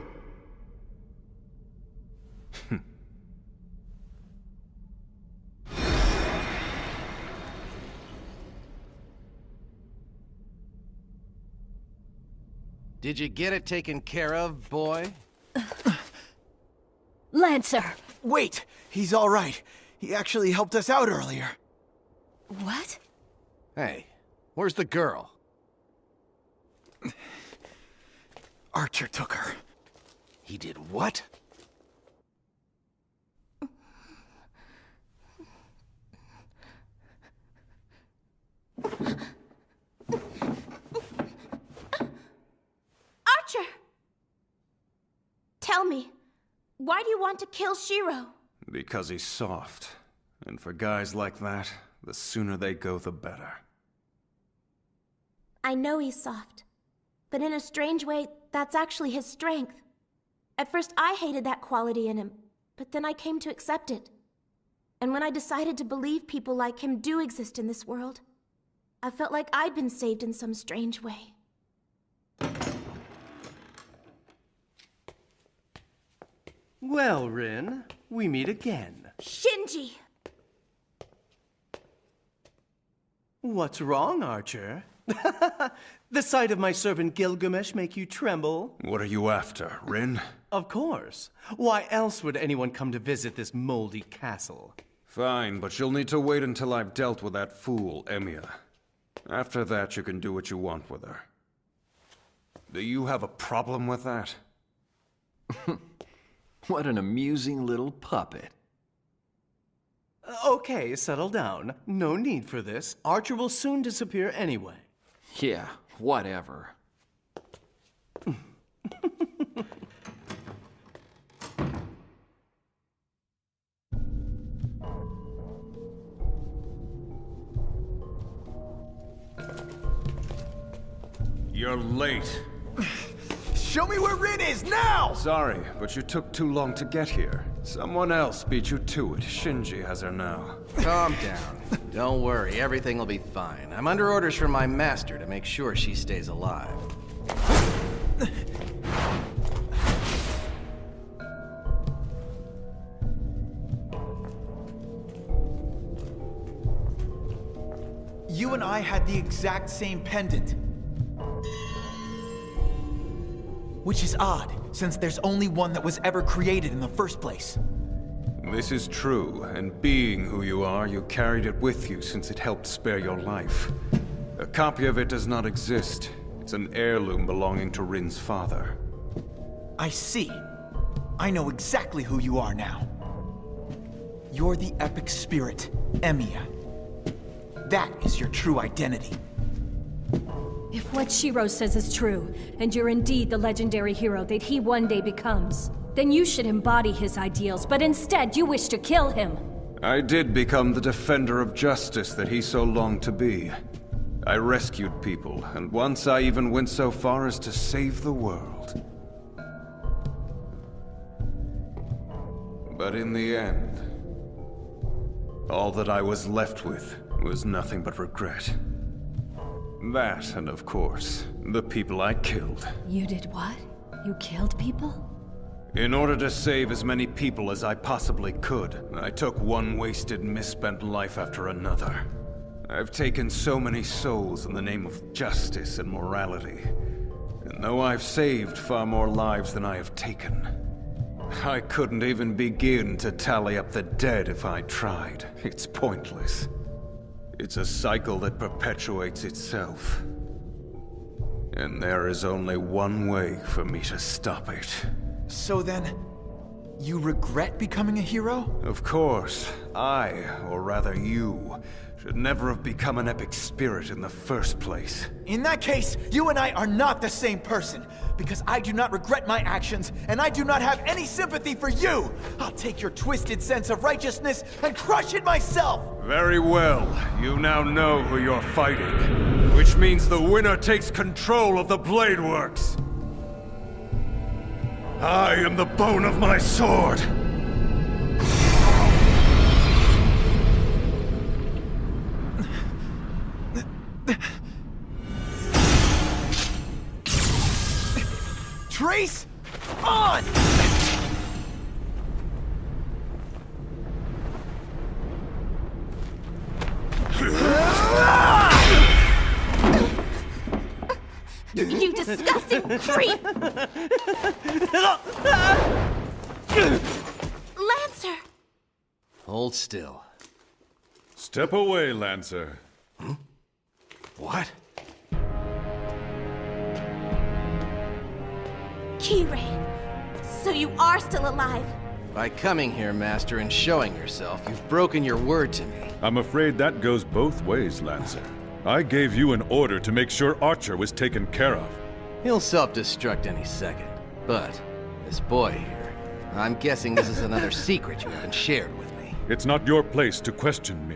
Did you get it taken care of, boy? Lancer! Wait! He's alright. He actually helped us out earlier. What? Hey, where's the girl? Archer took her. He did what? Archer! Tell me, why do you want to kill Shiro? Because he's soft. And for guys like that, the sooner they go, the better. I know he's soft, but in a strange way, that's actually his strength. At first, I hated that quality in him, but then I came to accept it. And when I decided to believe people like him do exist in this world, I felt like I'd been saved in some strange way. Well, Rin, we meet again. Shinji! What's wrong, Archer? The sight of my servant Gilgamesh make you tremble? What are you after, Rin? Of course. Why else would anyone come to visit this moldy castle? Fine, but you'll need to wait until I've dealt with that fool, Emiya. After that, you can do what you want with her. Do you have a problem with that? What an amusing little puppet. Okay, settle down. No need for this. Archer will soon disappear anyway. Yeah, whatever. You're late. Show me where Rin is now! Sorry, but you took too long to get here. Someone else beat you to it. Shinji has her now. Calm down. Don't worry, everything will be fine. I'm under orders from my master to make sure she stays alive. You and I had the exact same pendant. Which is odd, since there's only one that was ever created in the first place. This is true, and being who you are, you carried it with you since it helped spare your life. A copy of it does not exist. It's an heirloom belonging to Rin's father. I see. I know exactly who you are now. You're the epic spirit, Emiya. That is your true identity. If what Shiro says is true, and you're indeed the legendary hero that he one day becomes, then you should embody his ideals, but instead you wish to kill him. I did become the defender of justice that he so longed to be. I rescued people, and once I even went so far as to save the world. But in the end, all that I was left with was nothing but regret. That, and of course, the people I killed. You did what? You killed people? In order to save as many people as I possibly could, I took one wasted, misspent life after another. I've taken so many souls in the name of justice and morality. And though I've saved far more lives than I have taken, I couldn't even begin to tally up the dead if I tried. It's pointless. It's a cycle that perpetuates itself. And there is only one way for me to stop it. So then, you regret becoming a hero? Of course. I, or rather you, should never have become an epic spirit in the first place. In that case, you and I are not the same person, because I do not regret my actions, and I do not have any sympathy for you! I'll take your twisted sense of righteousness and crush it myself! Very well. You now know who you're fighting, which means the winner takes control of the Blade Works. I am the bone of my sword. Trace, on! You disgusting creep! Lancer! Hold still. Step away, Lancer. What? Keyrain, so you are still alive. By coming here, Master, and showing yourself, you've broken your word to me. I'm afraid that goes both ways, Lancer. I gave you an order to make sure Archer was taken care of. He'll self-destruct any second. But, this boy here, I'm guessing this is another secret you haven't shared with me. It's not your place to question me.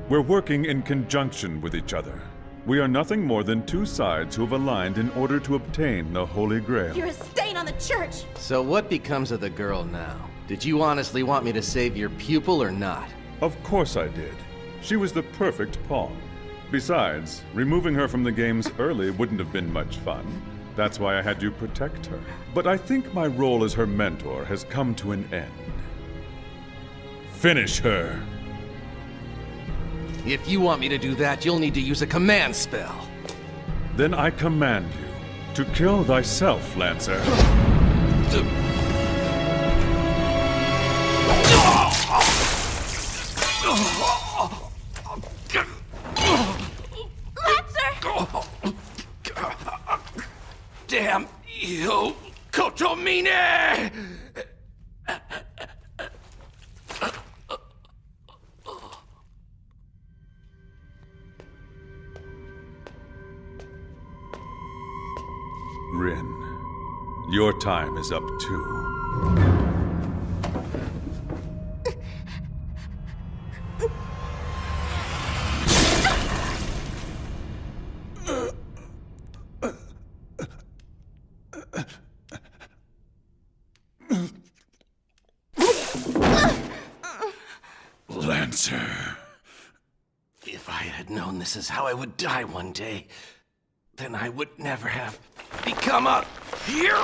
We're working in conjunction with each other. We are nothing more than two sides who have aligned in order to obtain the Holy Grail. You're a stain on the church! So what becomes of the girl now? Did you honestly want me to save your pupil or not? Of course I did. She was the perfect pawn. Besides, removing her from the games early wouldn't have been much fun. That's why I had you protect her. But I think my role as her mentor has come to an end. Finish her! If you want me to do that, you'll need to use a command spell. Then I command you to kill thyself, Lancer. Lancer! Damn you, Kotomine! Rin, your time is up too. Lancer. If I had known this is how I would die one day, then I would never have become a hero!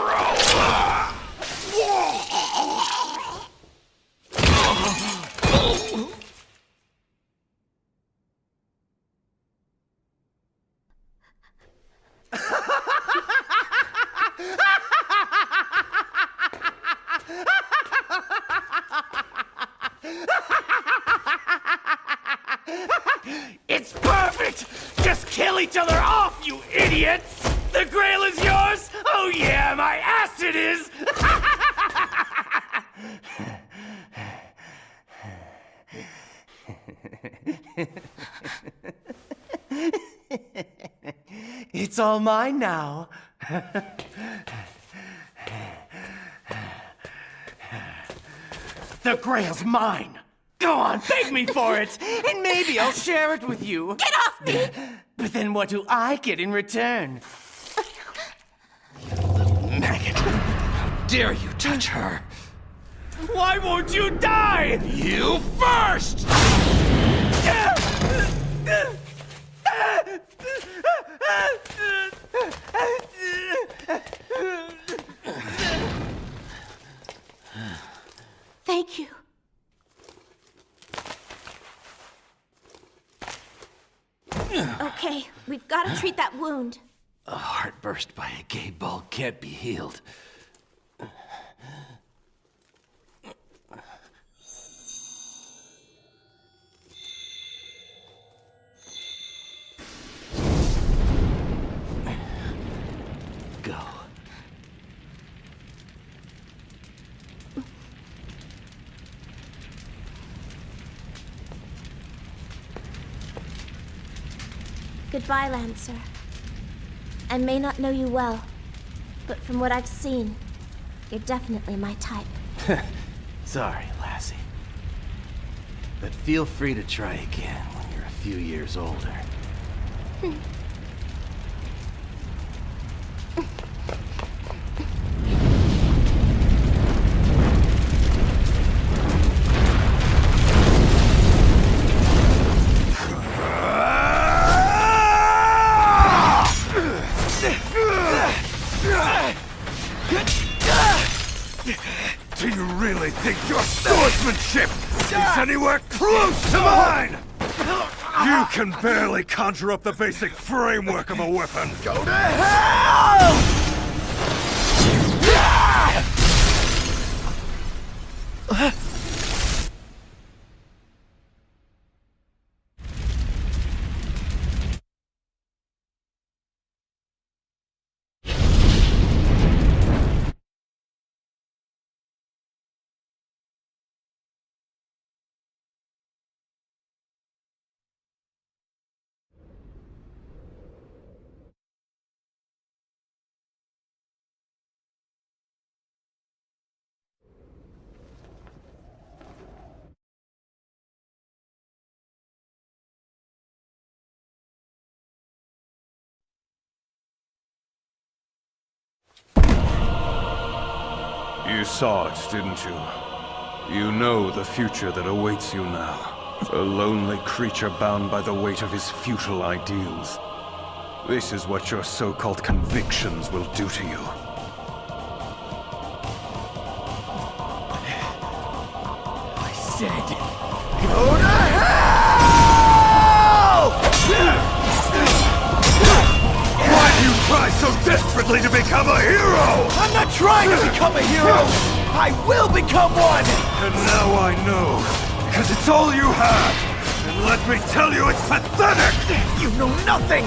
It's perfect! Just kill each other off, you idiots! The Grail is yours? Oh yeah, my ass it is! It's all mine now. The Grail's mine! Go on, beg me for it, and maybe I'll share it with you. Get off me! But then what do I get in return? Maggot! How dare you touch her? Why won't you die? You first! Thank you. Okay, we've got to treat that wound. A heart burst by a gay ball can't be healed. Go. Goodbye, Lancer. I may not know you well, but from what I've seen, you're definitely my type. Sorry, lassie. But feel free to try again when you're a few years older. Do you really think your swordsmanship is anywhere close to mine? You can barely conjure up the basic framework of a weapon. Go to hell! You saw it, didn't you? You know the future that awaits you now. A lonely creature bound by the weight of his futile ideals. This is what your so-called convictions will do to you. I said, go to hell! Why do you try so desperately to become a hero? I'm not trying to become a hero! I will become one! And now I know, because it's all you have. And let me tell you, it's pathetic! You know nothing!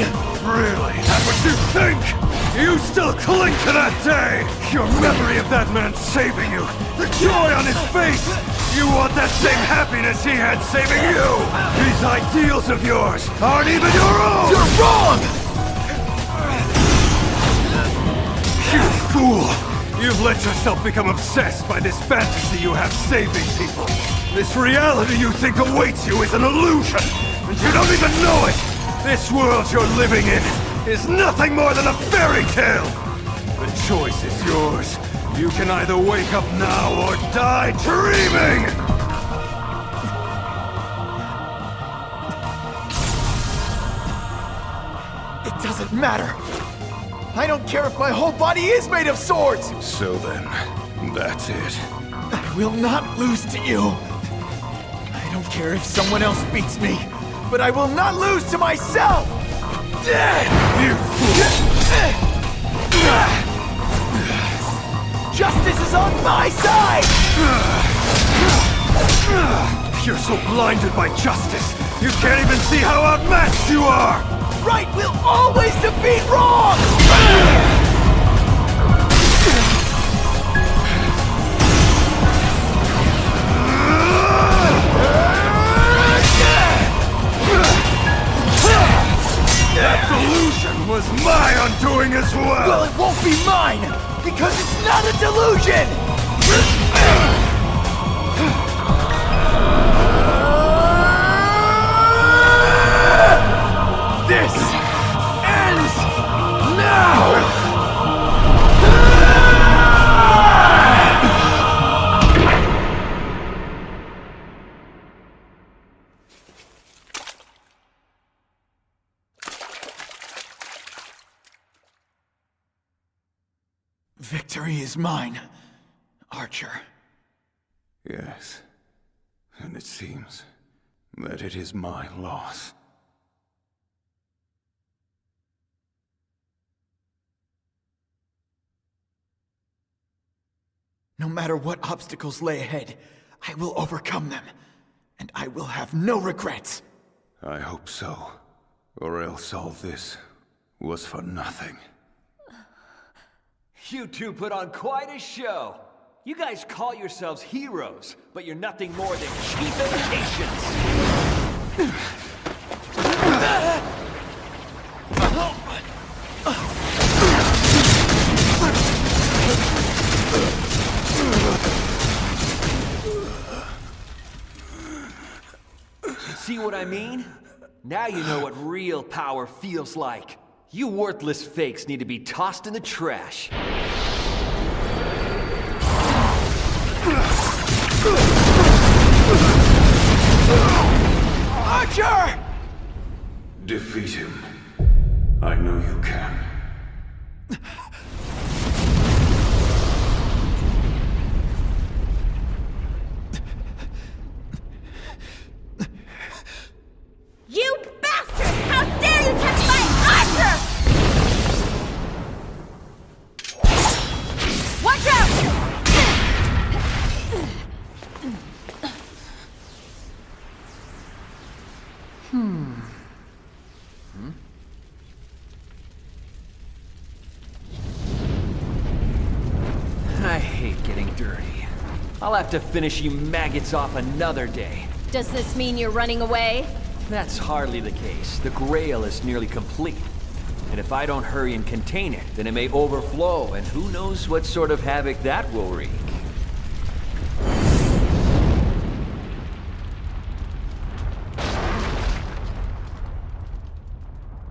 Really? That's what you think? You still cling to that day! Your memory of that man saving you! The joy on his face! You want that same happiness he had saving you! These ideals of yours aren't even your own! You're wrong! You fool! You've let yourself become obsessed by this fantasy you have saving people. This reality you think awaits you is an illusion, and you don't even know it! This world you're living in is nothing more than a fairy tale! The choice is yours. You can either wake up now or die dreaming! It doesn't matter! I don't care if my whole body is made of swords! So then, that's it. I will not lose to you! I don't care if someone else beats me, but I will not lose to myself! You fool! Justice is on my side! You're so blinded by justice, you can't even see how outmatched you are! Right will always defeat wrong! That delusion was my undoing as well! Well, it won't be mine! Because it's not a delusion! This ends now! Victory is mine, Archer. Yes, and it seems that it is my loss. No matter what obstacles lay ahead, I will overcome them, and I will have no regrets. I hope so, or else all this was for nothing. You two put on quite a show. You guys call yourselves heroes, but you're nothing more than cheap imitations. See what I mean? Now you know what real power feels like. You worthless fakes need to be tossed in the trash. Archer! Defeat him. I know you can. You bastard! How dare you touch my Archer! dirty. I'll have to finish you maggots off another day. Does this mean you're running away? That's hardly the case. The Grail is nearly complete. And if I don't hurry and contain it, then it may overflow, and who knows what sort of havoc that will wreak.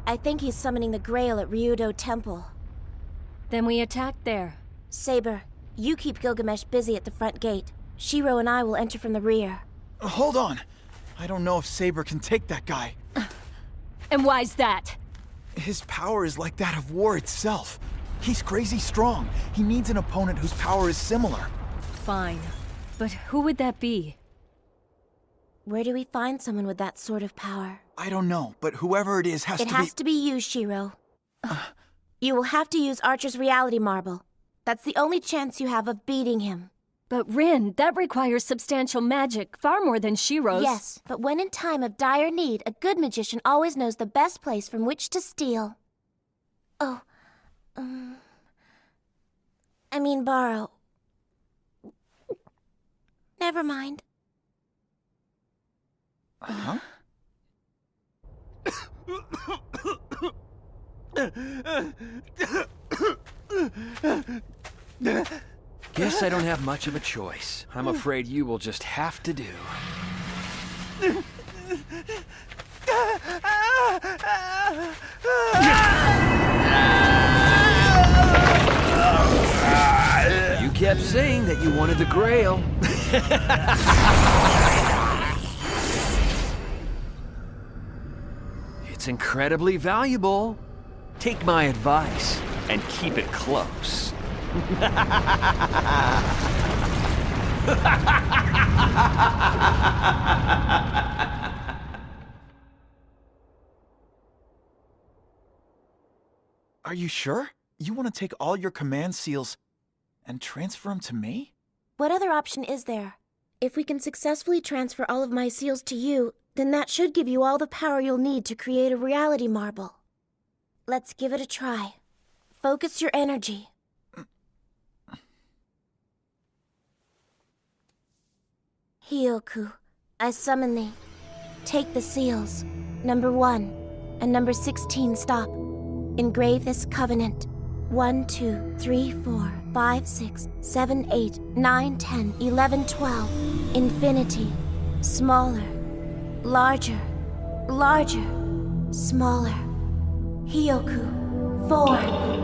I think he's summoning the Grail at Ryudo Temple. Then we attack there. Saber, you keep Gilgamesh busy at the front gate. Shiro and I will enter from the rear. Hold on. I don't know if Saber can take that guy. And why's that? His power is like that of war itself. He's crazy strong. He needs an opponent whose power is similar. Fine. But who would that be? Where do we find someone with that sort of power? I don't know, but whoever it is has to be... It has to be you, Shiro. You will have to use Archer's reality marble. That's the only chance you have of beating him. But Rin, that requires substantial magic, far more than Shiro's. Yes, but when in time of dire need, a good magician always knows the best place from which to steal. Oh, I mean borrow. Never mind. Huh? Guess I don't have much of a choice. I'm afraid you will just have to do. You kept saying that you wanted the Grail. It's incredibly valuable. Take my advice and keep it close. Are you sure? You want to take all your command seals and transfer them to me? What other option is there? If we can successfully transfer all of my seals to you, then that should give you all the power you'll need to create a reality marble. Let's give it a try. Focus your energy. Hioku, I summon thee. Take the seals. Number 1 and number 16 stop. Engrave this covenant. 1, 2, 3, 4, 5, 6, 7, 8, 9, 10, 11, 12. Infinity. Smaller. Larger. Larger. Smaller. Hioku. 4.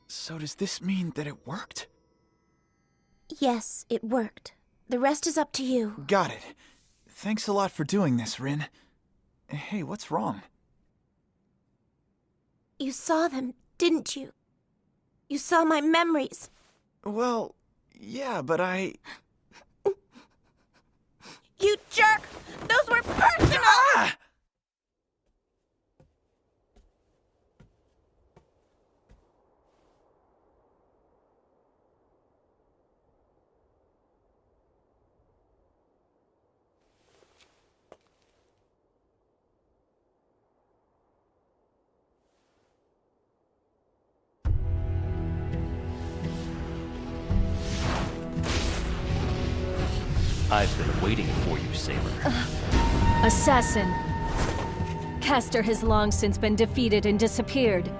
So does this mean that it worked? Yes, it worked. The rest is up to you. Got it. Thanks a lot for doing this, Rin. Hey, what's wrong? You saw them, didn't you? You saw my memories. Well, yeah, but I... You jerk! Those were personal! Ah! I've been waiting for you, Saber. Assassin. Castor has long since been defeated and disappeared.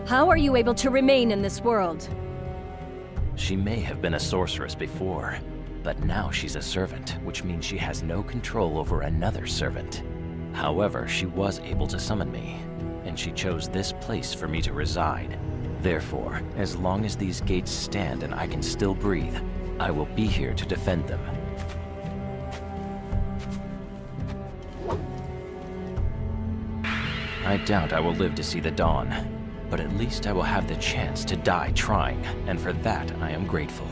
How are you able to remain in this world? She may have been a sorceress before, but now she's a servant, which means she has no control over another servant. However, she was able to summon me, and she chose this place for me to reside. Therefore, as long as these gates stand and I can still breathe, I will be here to defend them. I doubt I will live to see the dawn, but at least I will have the chance to die trying, and for that I am grateful.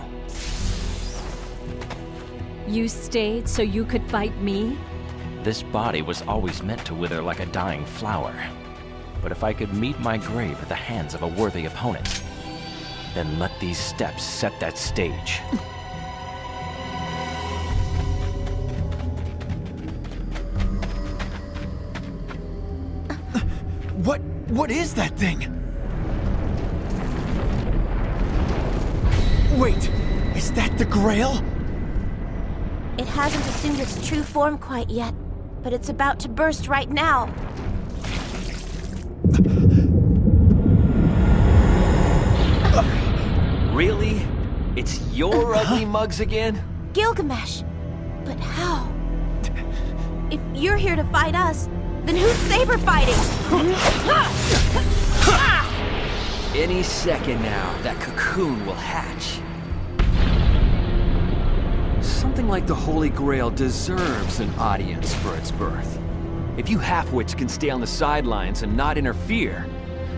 You stayed so you could fight me? This body was always meant to wither like a dying flower. But if I could meet my grave at the hands of a worthy opponent, then let these steps set that stage. What is that thing? Wait, is that the Grail? It hasn't assumed its true form quite yet, but it's about to burst right now. Really? It's your ugly mugs again? Gilgamesh! But how? If you're here to fight us, then who's saber fighting? Any second now, that cocoon will hatch. Something like the Holy Grail deserves an audience for its birth. If you halfwits can stay on the sidelines and not interfere,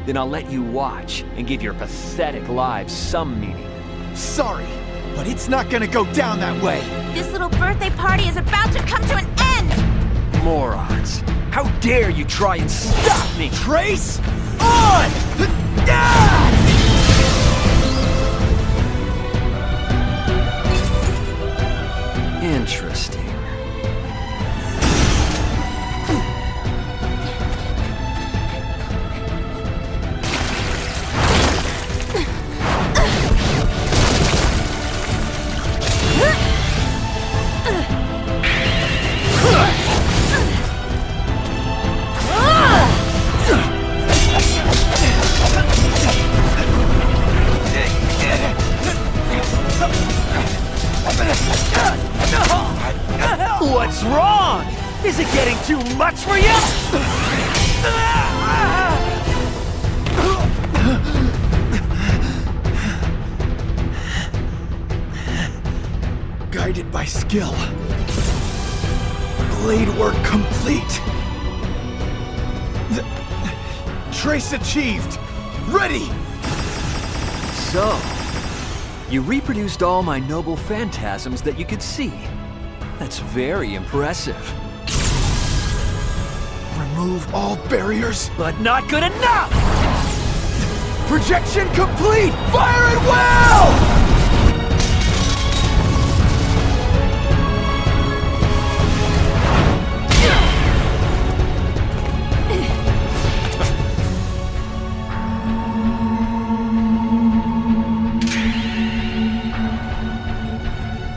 then I'll let you watch and give your pathetic lives some meaning. Sorry, but it's not gonna go down that way. This little birthday party is about to come to an end! Morons! How dare you try and stop me! Trace on! Interesting. What's wrong? Is it getting too much for you? Guided by skill. Blade work complete. Trace achieved. Ready! So, you reproduced all my noble phantasms that you could see. That's very impressive. Remove all barriers. But not good enough! Projection complete! Fire at will!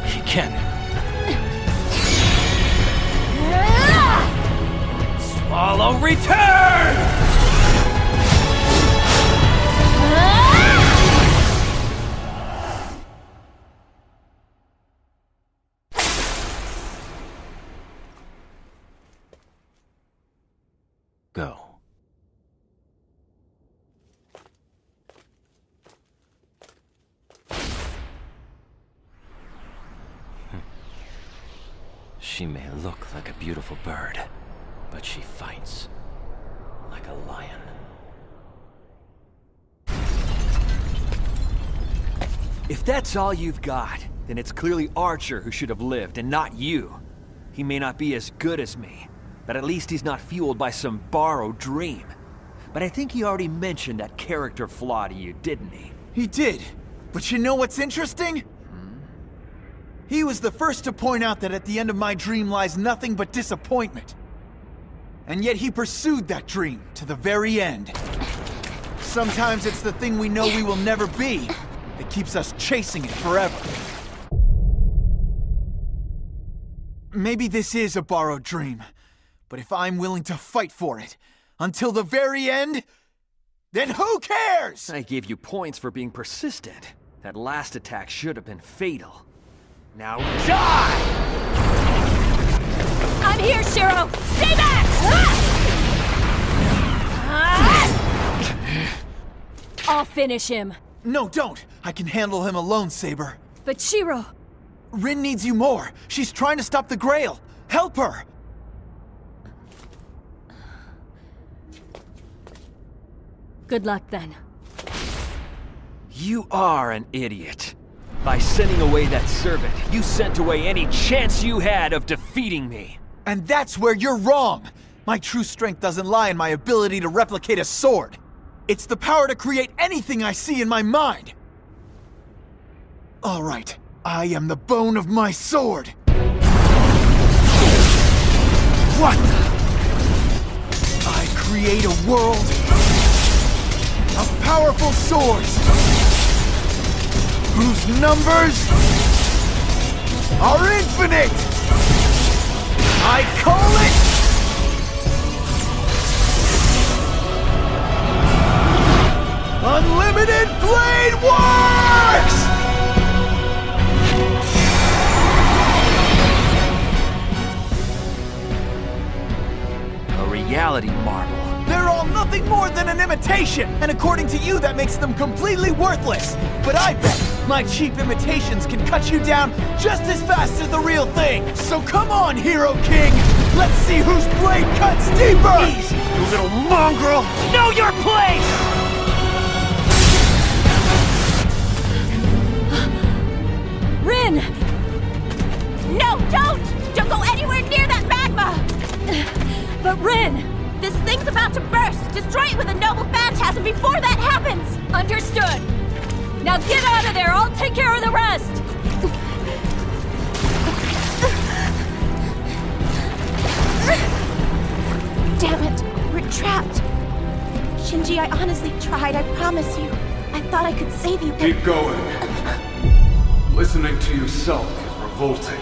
He can. Swallow return! Go. She may look like a beautiful bird, but she fights like a lion. If that's all you've got, then it's clearly Archer who should have lived, and not you. He may not be as good as me, but at least he's not fueled by some borrowed dream. But I think he already mentioned that character flaw to you, didn't he? He did. But you know what's interesting? He was the first to point out that at the end of my dream lies nothing but disappointment. And yet he pursued that dream to the very end. Sometimes it's the thing we know we will never be that keeps us chasing it forever. Maybe this is a borrowed dream, but if I'm willing to fight for it until the very end, then who cares? I gave you points for being persistent. That last attack should have been fatal. Now die! I'm here, Shiro! Stay back! I'll finish him. No, don't! I can handle him alone, Saber. But Shiro... Rin needs you more. She's trying to stop the Grail. Help her! Good luck then. You are an idiot. By sending away that servant, you sent away any chance you had of defeating me. And that's where you're wrong! My true strength doesn't lie in my ability to replicate a sword. It's the power to create anything I see in my mind! Alright, I am the bone of my sword! What the? I create a world of powerful swords whose numbers are infinite! I call it Unlimited Blade Works! A reality marble. They're all nothing more than an imitation, and according to you, that makes them completely worthless. But I bet my cheap imitations can cut you down just as fast as the real thing. So come on, Hero King! Let's see whose blade cuts deeper! Easy, you little mongrel! Know your place! Rin! No, don't! Don't go anywhere near that magma! But Rin! This thing's about to burst! Destroy it with a noble phantasm before that happens! Understood! Now get out of there! I'll take care of the rest! Damn it! We're trapped! Shinji, I honestly tried, I promise you. I thought I could save you, but... Keep going. Listening to yourself is revolting.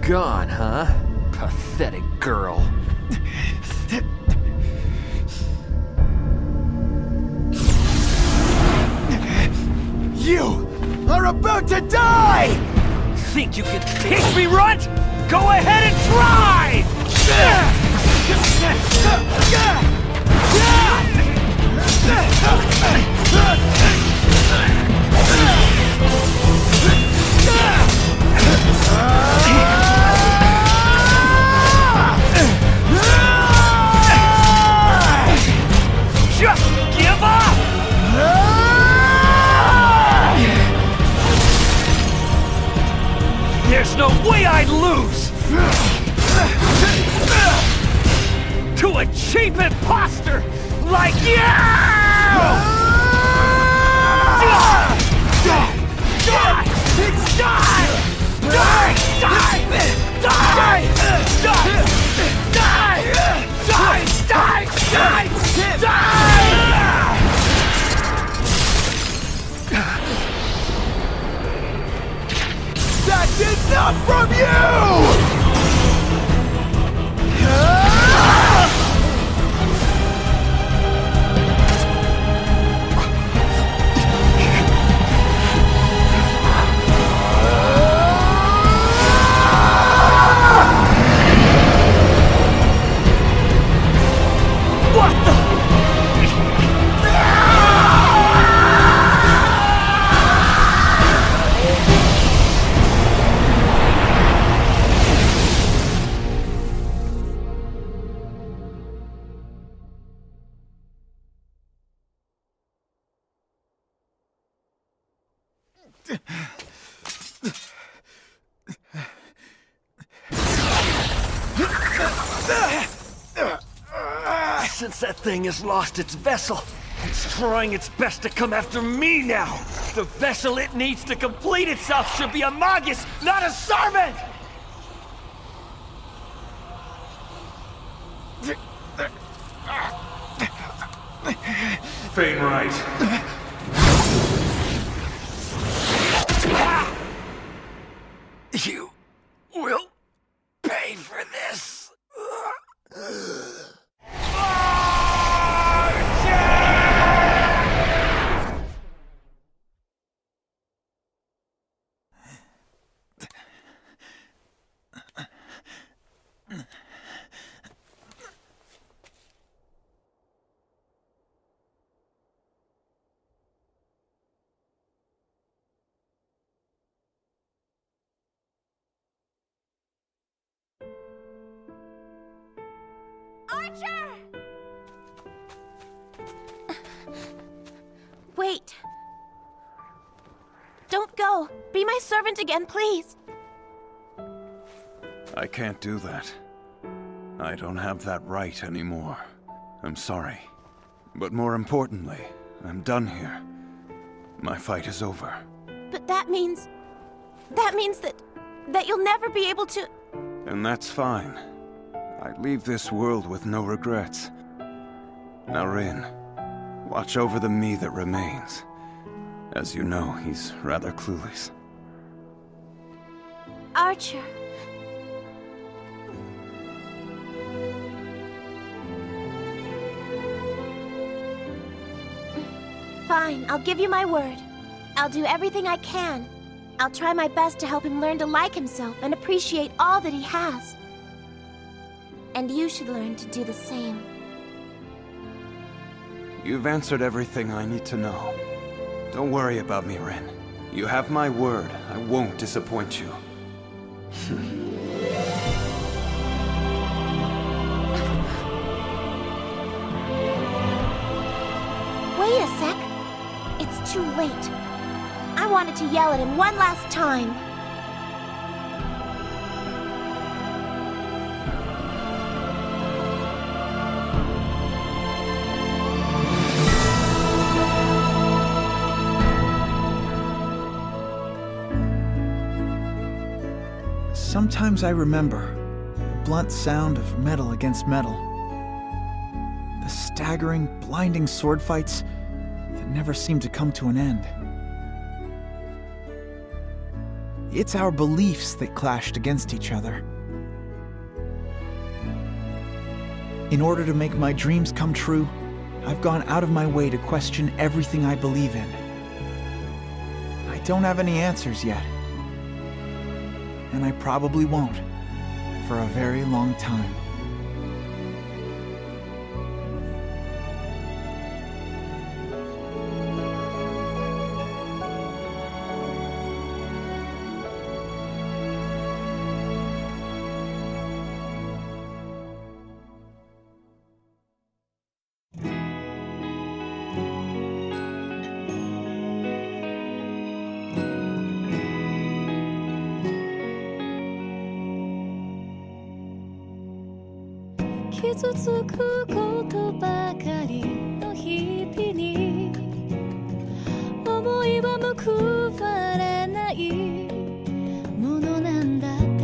Gone, huh? Pathetic girl. You are about to die! Think you can take me, runt? Go ahead and try! Just give up! There's no way I'd lose! To a cheap imposter like you! Die! Die! Die! Die! Die! Die! Die! Die! That's enough from you! Since that thing has lost its vessel, it's trying its best to come after me now! The vessel it needs to complete itself should be a Magus, not a servant! Fainright. You will pay for this! Archer! Wait. Don't go. Be my servant again, please. I can't do that. I don't have that right anymore. I'm sorry. But more importantly, I'm done here. My fight is over. But that means that you'll never be able to... And that's fine. I leave this world with no regrets. Now, Rin, watch over the me that remains. As you know, he's rather clueless. Archer. Fine, I'll give you my word. I'll do everything I can. I'll try my best to help him learn to like himself and appreciate all that he has. And you should learn to do the same. You've answered everything I need to know. Don't worry about me, Rin. You have my word. I won't disappoint you. Wait a sec. It's too late. I wanted to yell at him one last time. Sometimes I remember the blunt sound of metal against metal. The staggering, blinding sword fights that never seem to come to an end. It's our beliefs that clashed against each other. In order to make my dreams come true, I've gone out of my way to question everything I believe in. I don't have any answers yet. And I probably won't, for a very long time.傷つくことばかりの日々に思いは報われないものなんだって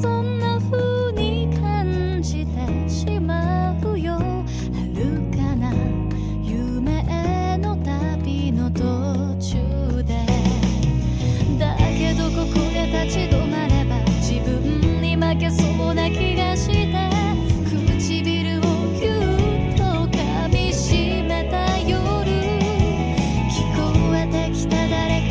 そんな風に感じてしまうよ遥かな夢への旅の途中でだけどここで立ち止まれば自分に負けそうな気がして唇をぎゅっと噛みしめた夜聞こえてきた誰か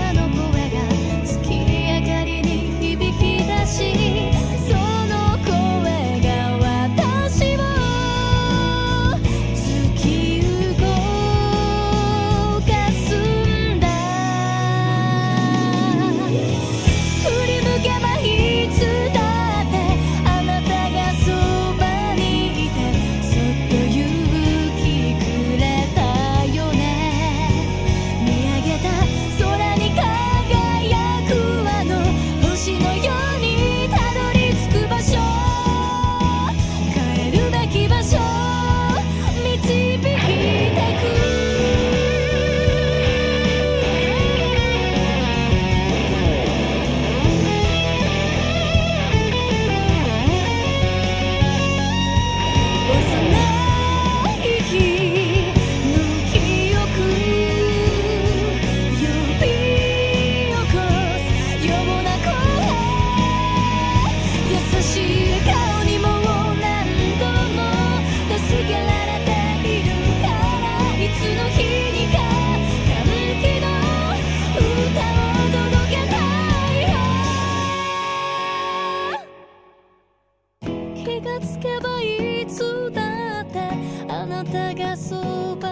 葉